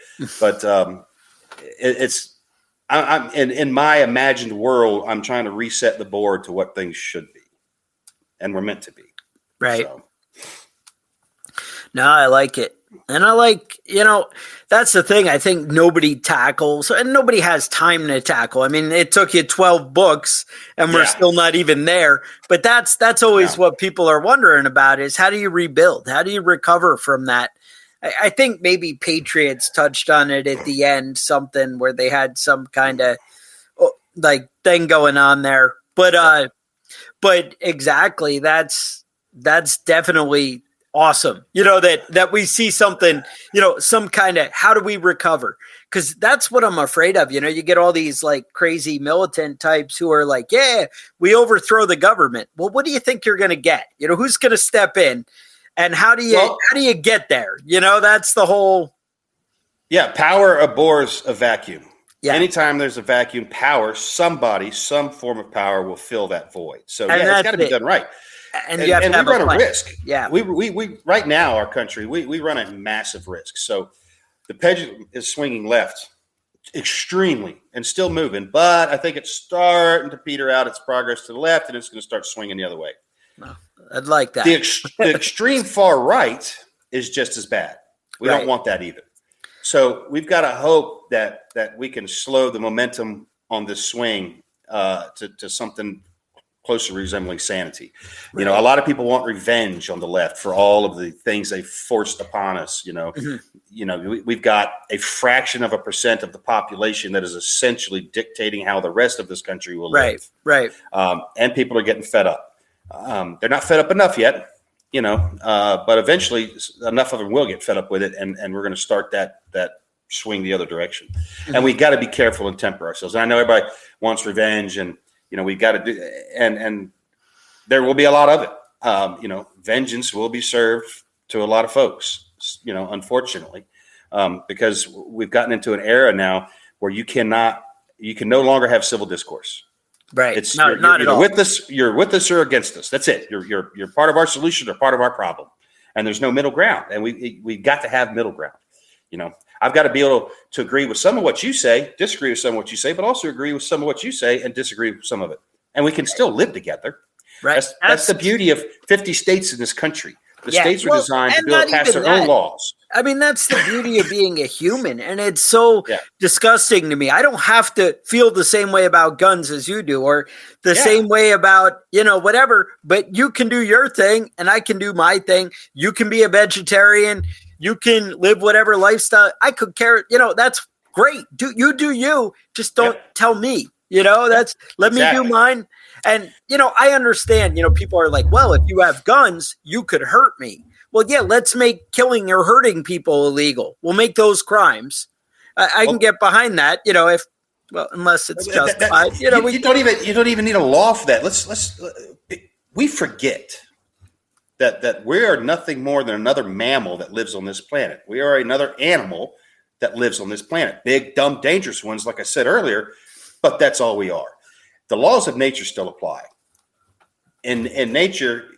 I'm in my imagined world, I'm trying to reset the board to what things should be and we're meant to be. Right. So. No, I like it. And I like, that's the thing I think nobody tackles, and nobody has time to tackle. I mean, it took you 12 books and we're still not even there. But that's always what people are wondering about is how do you rebuild? How do you recover from that? I think maybe Patriots touched on it at the end, something where they had some kind of like thing going on there. But exactly, that's definitely awesome. That we see something, some kind of, how do we recover? Because that's what I'm afraid of. You get all these like crazy militant types who are like, yeah, we overthrow the government. Well, what do you think you're going to get? Who's going to step in? And how do you get there? That's the whole. Yeah. Power abhors a vacuum. Yeah. Anytime there's a vacuum, some form of power will fill that void. So it's got to be done right. And you have to have we run a risk. Yeah. We right now, our country, we run a massive risk. So the pendulum is swinging left extremely and still moving, but I think it's starting to peter out its progress to the left, and it's going to start swinging the other way. No, I'd like that. The extreme far right is just as bad. We don't want that either. So we've got to hope that we can slow the momentum on this swing to something closely resembling sanity. Right. A lot of people want revenge on the left for all of the things they forced upon us. We've got a fraction of a percent of the population that is essentially dictating how the rest of this country will live. Right. And people are getting fed up. They're not fed up enough yet, but eventually enough of them will get fed up with it. And we're going to start that swing the other direction. Mm-hmm. And we got to be careful and temper ourselves. And I know everybody wants revenge, and we got to do, and there will be a lot of it. Vengeance will be served to a lot of folks, unfortunately, because we've gotten into an era now where you can no longer have civil discourse. Right. It's not at all. You're with us or against us. That's it. You're part of our solution or part of our problem. And there's no middle ground. And we've got to have middle ground. I've got to be able to agree with some of what you say, disagree with some of what you say, but also agree with some of what you say and disagree with some of it. And we can still live together. Right. That's the beauty of 50 states in this country. The states were designed to be able to pass their own laws. I mean, that's the beauty of being a human. And it's so disgusting to me. I don't have to feel the same way about guns as you do, or the same way about, whatever, but you can do your thing and I can do my thing. You can be a vegetarian. You can live whatever lifestyle. I could care. That's great. Do you. Just don't tell me. Let me do mine. And, I understand, people are like, well, if you have guns, you could hurt me. Well, yeah, let's make killing or hurting people illegal. We'll make those crimes. I can get behind that, unless it's justified. You don't even need a law for that. We forget that we are nothing more than another mammal that lives on this planet. We are another animal that lives on this planet. Big, dumb, dangerous ones, like I said earlier, but that's all we are. The laws of nature still apply. In nature,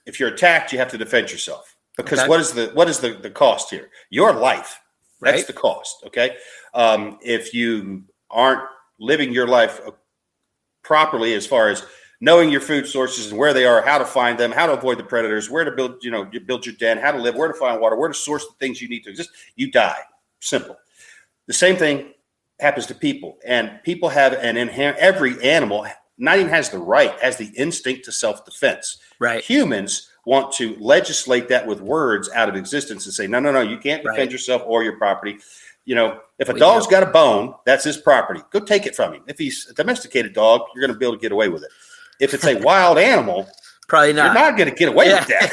if you're attacked, you have to defend yourself. Because what is the cost here? Your life. That's the cost. Okay. If you aren't living your life properly, as far as knowing your food sources and where they are, how to find them, how to avoid the predators, where to build your den, how to live, where to find water, where to source the things you need to exist, you die. Simple. The same thing happens to people, and people have an inherent, every animal not even has the instinct to self-defense. Right. Humans want to legislate that with words out of existence and say, no, you can't defend yourself or your property. If a dog's got a bone, that's his property. Go take it from him. If he's a domesticated dog, you're going to be able to get away with it. If it's a wild animal, probably not. You're not going to get away with that.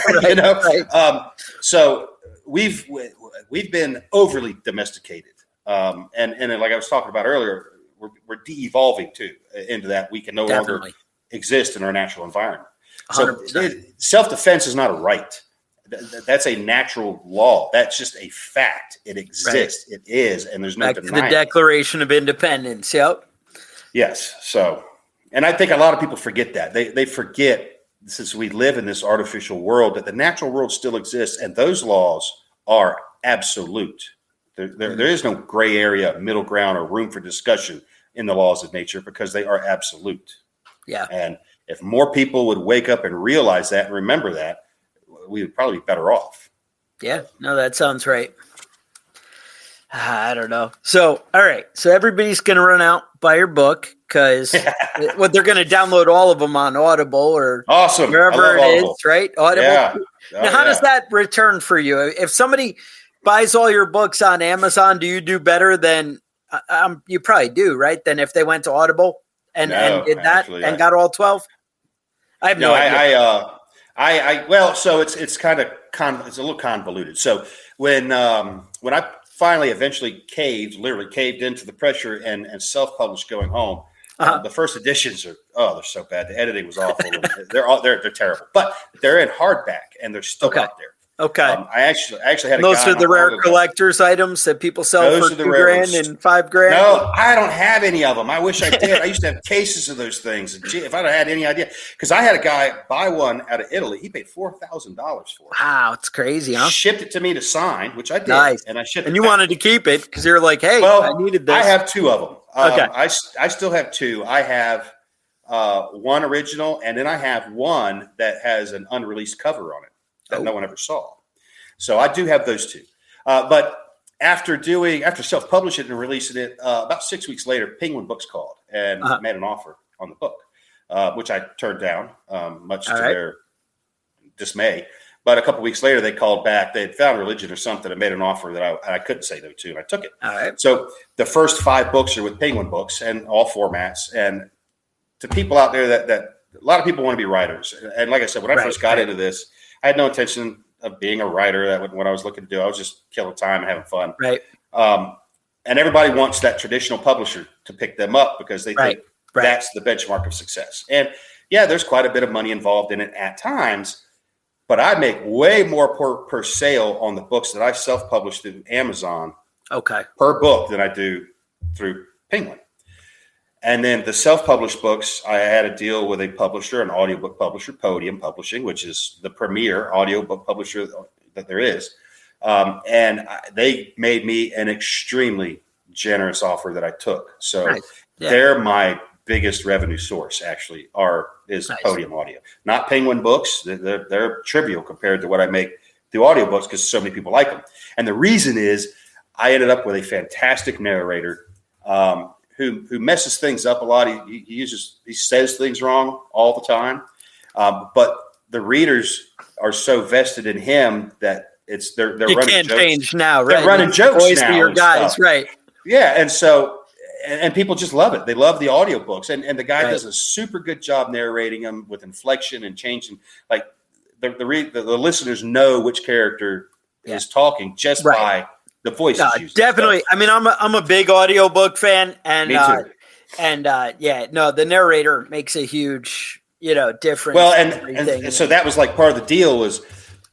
Right. So we've been overly domesticated. And like I was talking about earlier, we're de-evolving too into that. We can no longer exist in our natural environment. 100%. So self-defense is not a right. That's a natural law. That's just a fact. It exists. Right. It is, and there's no denying. The Declaration of Independence. Yep. Yes. So, and I think a lot of people forget that. They forget since we live in this artificial world, that the natural world still exists, and those laws are absolute. There is no gray area, middle ground, or room for discussion in the laws of nature because they are absolute. Yeah. And if more people would wake up and realize that and remember that, we would probably be better off. Yeah. No, that sounds right. I don't know. So, all right. So everybody's going to run out, buy your book because what they're going to download all of them on Audible or awesome. wherever it Audible. is, right? Audible. Yeah. Now, how does that return for you? If somebody buys all your books on Amazon, do you do better than you probably do, right? Than if they went to Audible and did that actually, and got all 12? I have no idea. Well, so it's kind of it's a little convoluted. So when I finally eventually literally caved into the pressure and self-published Going Home, the first editions they're so bad. The editing was awful. they're terrible, but they're in hardback and they're still out there. Okay. I actually had those are the rare collector's items that people sell for $2,000 and $5,000. No, I don't have any of them. I wish I did. I used to have cases of those things. And gee, if I'd had any idea, because I had a guy buy one out of Italy. He paid $4,000 for it. Wow, it's crazy, huh? Shipped it to me to sign, which I did. Nice. And I shipped. And you wanted to keep it because you're like, hey, well, I needed this. I have two of them. Okay. I still have two. I have one original, and then I have one that has an unreleased cover on it that no one ever saw. So I do have those two. But after self-publishing it and releasing it, about 6 weeks later, Penguin Books called and made an offer on the book, which I turned down, much to their dismay. But a couple of weeks later, they called back. They had found religion or something and made an offer that I couldn't say no to, and I took it. All right. So the first 5 books are with Penguin Books and all formats. And to people out there that a lot of people want to be writers. And like I said, when I first got into this, I had no intention of being a writer. That what I was looking to do. I was just killing time and having fun. Right. And everybody wants that traditional publisher to pick them up because they think that's the benchmark of success. And yeah, there's quite a bit of money involved in it at times, but I make way more per sale on the books that I self-publish through Amazon per book than I do through Penguin. And then the self-published books, I had a deal with a publisher, an audiobook publisher, Podium Publishing, which is the premier audiobook publisher that there is. And they made me an extremely generous offer that I took. So they're my biggest revenue source, actually, is Podium Audio. Not Penguin Books. They're trivial compared to what I make through audiobooks because so many people like them. And the reason is I ended up with a fantastic narrator who messes things up a lot. He says things wrong all the time. But the readers are so vested in him that they're running jokes. You can't change now, right? They're running jokes voice now. For your guys, right. Yeah, and so and people just love it. They love the audiobooks. And the guy does a super good job narrating them with inflection and changing. Like the listeners know which character is talking just by the voice. Definitely. I mean, I'm a big audiobook fan, and me too. The narrator makes a huge difference. Well, and so that was like part of the deal was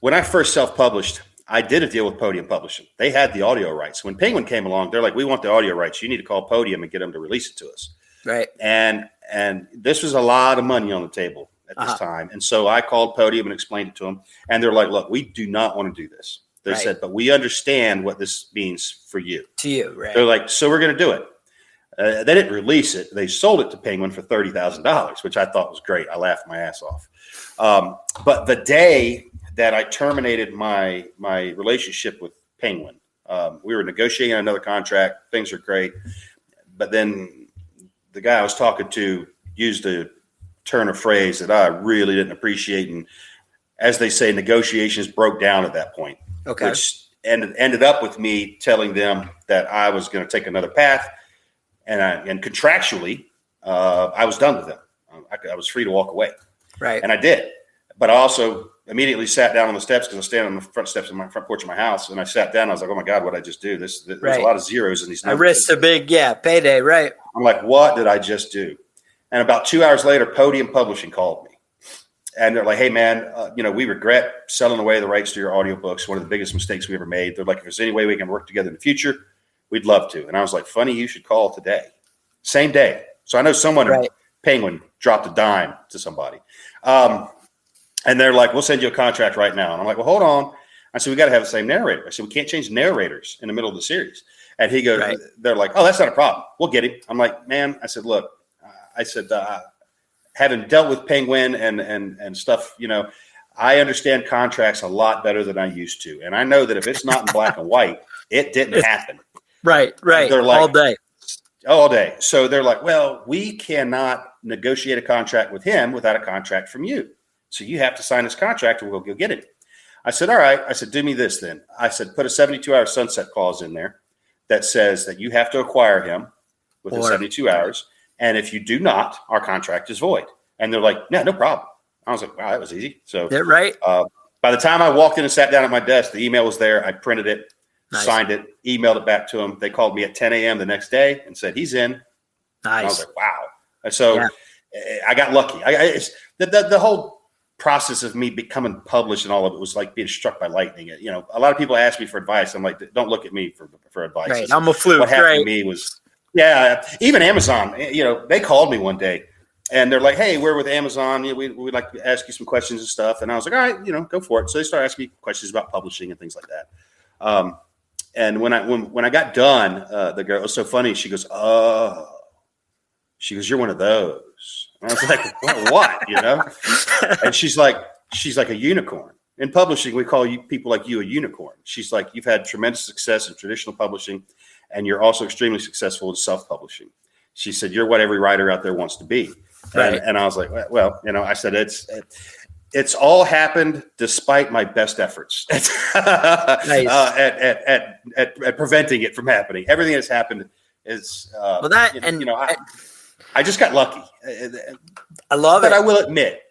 when I first self-published, I did a deal with Podium Publishing. They had the audio rights. When Penguin came along, they're like, we want the audio rights. You need to call Podium and get them to release it to us. Right. And this was a lot of money on the table at this time. And so I called Podium and explained it to them. And they're like, look, we do not want to do this. They said, but we understand what this means for you. To you, right. They're like, so we're going to do it. They didn't release it. They sold it to Penguin for $30,000, which I thought was great. I laughed my ass off. But the day that I terminated my relationship with Penguin, we were negotiating another contract. Things are great. But then the guy I was talking to used a turn of phrase that I really didn't appreciate. And as they say, negotiations broke down at that point. Okay. Which ended up with me telling them that I was going to take another path. And contractually, I was done with them. I was free to walk away. Right. And I did. But I also immediately sat down on the steps because I was standing on the front steps of my front porch of my house. And I sat down. And I was like, oh, my God, what did I just do? There's a lot of zeros in these numbers. I risked a big, payday. Right. I'm like, what did I just do? And about 2 hours later, Podium Publishing called me. And they're like, hey, man, we regret selling away the rights to your audiobooks. One of the biggest mistakes we ever made. They're like, if there's any way we can work together in the future, we'd love to. And I was like, funny, you should call today. Same day. So I know someone in Penguin dropped a dime to somebody. And they're like, we'll send you a contract right now. And I'm like, well, hold on. I said, we got to have the same narrator. I said, we can't change narrators in the middle of the series. And he goes, right. They're like, oh, that's not a problem. We'll get him. I'm like, man, I said, look, having dealt with Penguin and stuff, I understand contracts a lot better than I used to. And I know that if it's not in black and white, it didn't happen. Right. They're like, all day. So they're like, well, we cannot negotiate a contract with him without a contract from you. So you have to sign this contract and we'll go get it. I said, all right. I said, do me this then. I said, put a 72-hour sunset clause in there that says that you have to acquire him within 72 hours. And if you do not, our contract is void. And they're like, yeah, no problem. I was like, wow, that was easy. So by the time I walked in and sat down at my desk, the email was there. I printed it, signed it, emailed it back to them. They called me at 10 a.m. the next day and said, he's in. Nice. And I was like, wow. And so I got lucky. The whole process of me becoming published and all of it was like being struck by lightning. A lot of people ask me for advice. I'm like, don't look at me for advice. Right. I'm a fluke. What happened to me was, even Amazon, they called me one day and they're like, hey, we're with Amazon. We'd like to ask you some questions and stuff. And I was like, all right, go for it. So they started asking me questions about publishing and things like that. And when I got done, the girl, it was so funny. She goes, you're one of those. And I was like, well, what, And she's like a unicorn. In publishing, we call people like you a unicorn. She's like, you've had tremendous success in traditional publishing, and you're also extremely successful in self-publishing. She said, you're what every writer out there wants to be. Right. And I was like, well, I said, it's all happened despite my best efforts at preventing it from happening. Everything that's happened is, I just got lucky. I love it. But I will admit,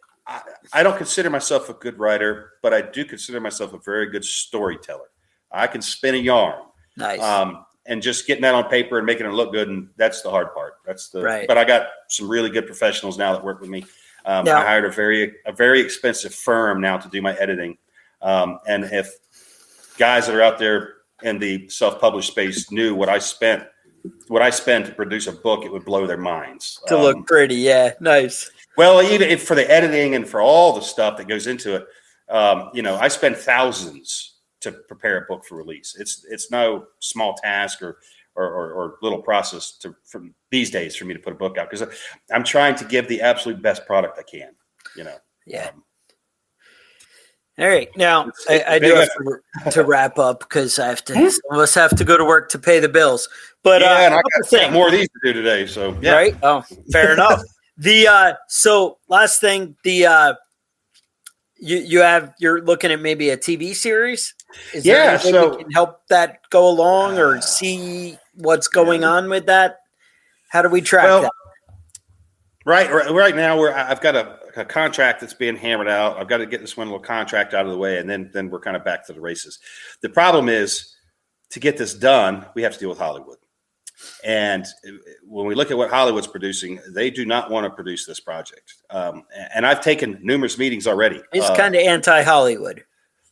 I don't consider myself a good writer, but I do consider myself a very good storyteller. I can spin a yarn. Nice. And just getting that on paper and making it look good, and that's the hard part. But I got some really good professionals now that work with me. I hired a very expensive firm now to do my editing. And if guys that are out there in the self-published space knew what I spend to produce a book, it would blow their minds. To look pretty. Yeah. Nice. Well, even for the editing and for all the stuff that goes into it, I spend thousands to prepare a book for release. It's no small task or little process from these days for me to put a book out, because I'm trying to give the absolute best product I can, Yeah. All right. Now I do have to wrap up because some of us have to go to work to pay the bills, but and I got more of these to do today. So yeah. Right. Oh, fair enough. So last thing, you're looking at maybe a TV series. Is there anything we can help that go along or see what's going on with that? How do we track that? Right now I've got a contract that's being hammered out. I've got to get this one little contract out of the way, and then we're kind of back to the races. The problem is, to get this done, we have to deal with Hollywood. And when we look at what Hollywood's producing, they do not want to produce this project. And I've taken numerous meetings already. It's kind of anti-Hollywood.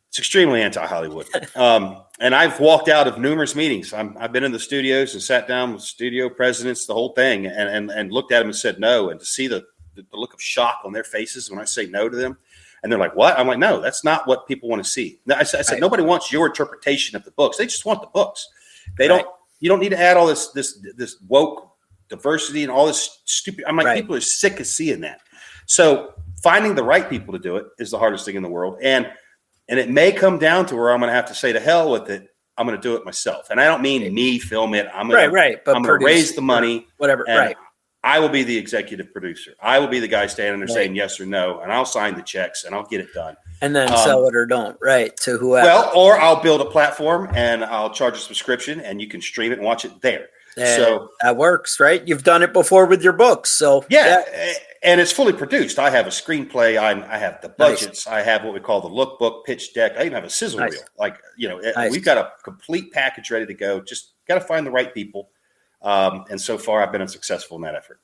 It's extremely anti-Hollywood. And I've walked out of numerous meetings. I've been in the studios and sat down with studio presidents, the whole thing, and looked at them and said no. And to see the look of shock on their faces when I say no to them, and they're like, what? I'm like, no, that's not what people want to see. I said, nobody wants your interpretation of the books. They just want the books. They don't. You don't need to add all this woke diversity and all this stupid. I'm like, people are sick of seeing that. So finding the right people to do it is the hardest thing in the world. And it may come down to where I'm going to have to say to hell with it. I'm going to do it myself. And I don't mean me film it. I'm going to raise the money. Whatever. Right. I will be the executive producer. I will be the guy standing there saying yes or no, and I'll sign the checks and I'll get it done. And then sell it or don't, to whoever. Well, or I'll build a platform and I'll charge a subscription and you can stream it and watch it there. So that works, right? You've done it before with your books. So yeah. And it's fully produced. I have a screenplay. I have the budgets. Nice. I have what we call the lookbook, pitch deck. I even have a sizzle reel. We've got a complete package ready to go. Just got to find the right people. And so far I've been unsuccessful in that effort.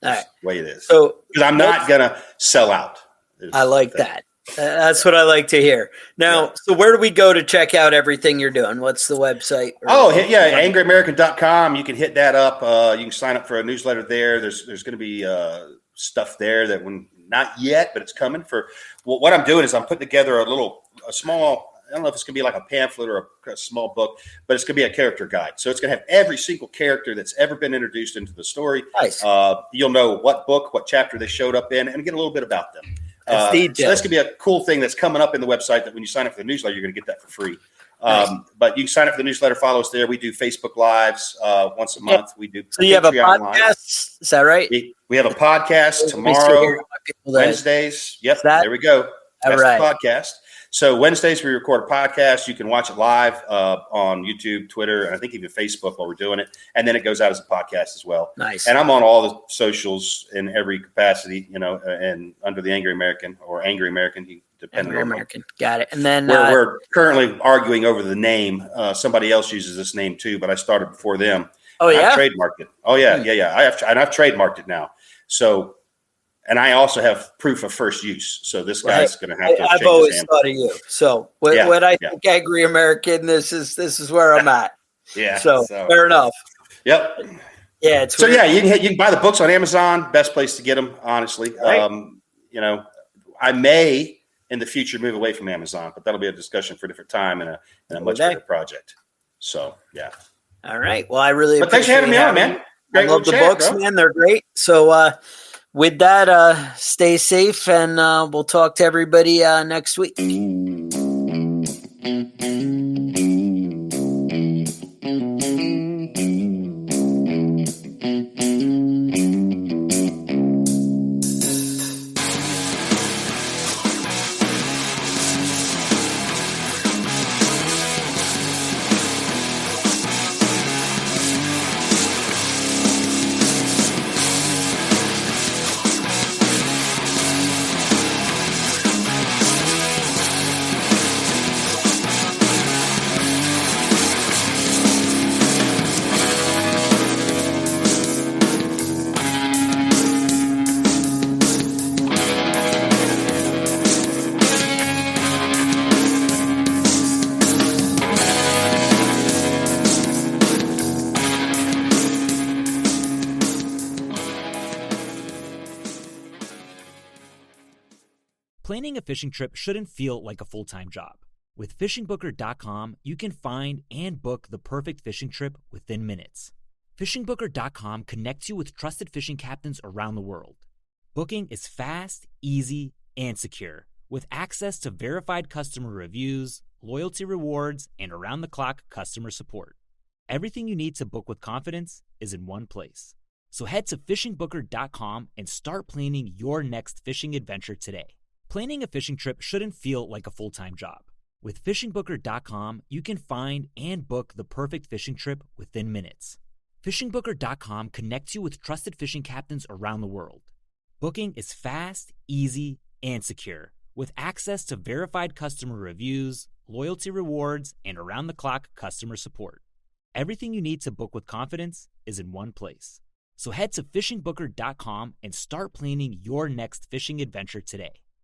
That's the way it is. So, because I'm not going to sell out. I like that. That's what I like to hear. Now, so where do we go to check out everything you're doing? What's the website? AngryAmerican.com. You can hit that up. You can sign up for a newsletter there. There's going to be stuff there that when not yet, but it's coming. Well, what I'm doing is I'm putting together a small, I don't know if it's going to be like a pamphlet or a small book, but it's going to be a character guide. So it's going to have every single character that's ever been introduced into the story. Nice. You'll know what book, what chapter they showed up in, and get a little bit about them. So that's going to be a cool thing that's coming up in the website, that when you sign up for the newsletter, you're going to get that for free. Nice. But you can sign up for the newsletter, follow us there. We do Facebook Lives once a month. We do. So you have a podcast, live. Is that right? We have a podcast tomorrow, Wednesdays. Yep, there we go. That's the podcast. So Wednesdays we record a podcast. You can watch it live on YouTube, Twitter, and I think even Facebook while we're doing it. And then it goes out as a podcast as well. Nice. And I'm on all the socials in every capacity, and under the Angry American or Angry American, depending Angry on American. Got it. And then we're currently arguing over the name. Somebody else uses this name too, but I started before them. Oh yeah, I've trademarked it. Oh yeah, yeah. I've trademarked it now. So. And I also have proof of first use. So this guy's going to have to. I've always thought of you. So when I think Angry American, this is where I'm at. Yeah. So fair enough. Yep. Yeah. It's so weird. You can buy the books on Amazon. Best place to get them, honestly. Right. I may in the future move away from Amazon, but that'll be a discussion for a different time and a much bigger project. So yeah. All right. Well, I really. But thanks for having me on, man. I love the books, man. They're great. So. With that, stay safe, and we'll talk to everybody next week. Planning a fishing trip shouldn't feel like a full-time job. With FishingBooker.com, you can find and book the perfect fishing trip within minutes. FishingBooker.com connects you with trusted fishing captains around the world. Booking is fast, easy, and secure, with access to verified customer reviews, loyalty rewards, and around-the-clock customer support. Everything you need to book with confidence is in one place. So head to FishingBooker.com and start planning your next fishing adventure today. Planning a fishing trip shouldn't feel like a full-time job. With FishingBooker.com, you can find and book the perfect fishing trip within minutes. FishingBooker.com connects you with trusted fishing captains around the world. Booking is fast, easy, and secure, with access to verified customer reviews, loyalty rewards, and around-the-clock customer support. Everything you need to book with confidence is in one place. So head to FishingBooker.com and start planning your next fishing adventure today.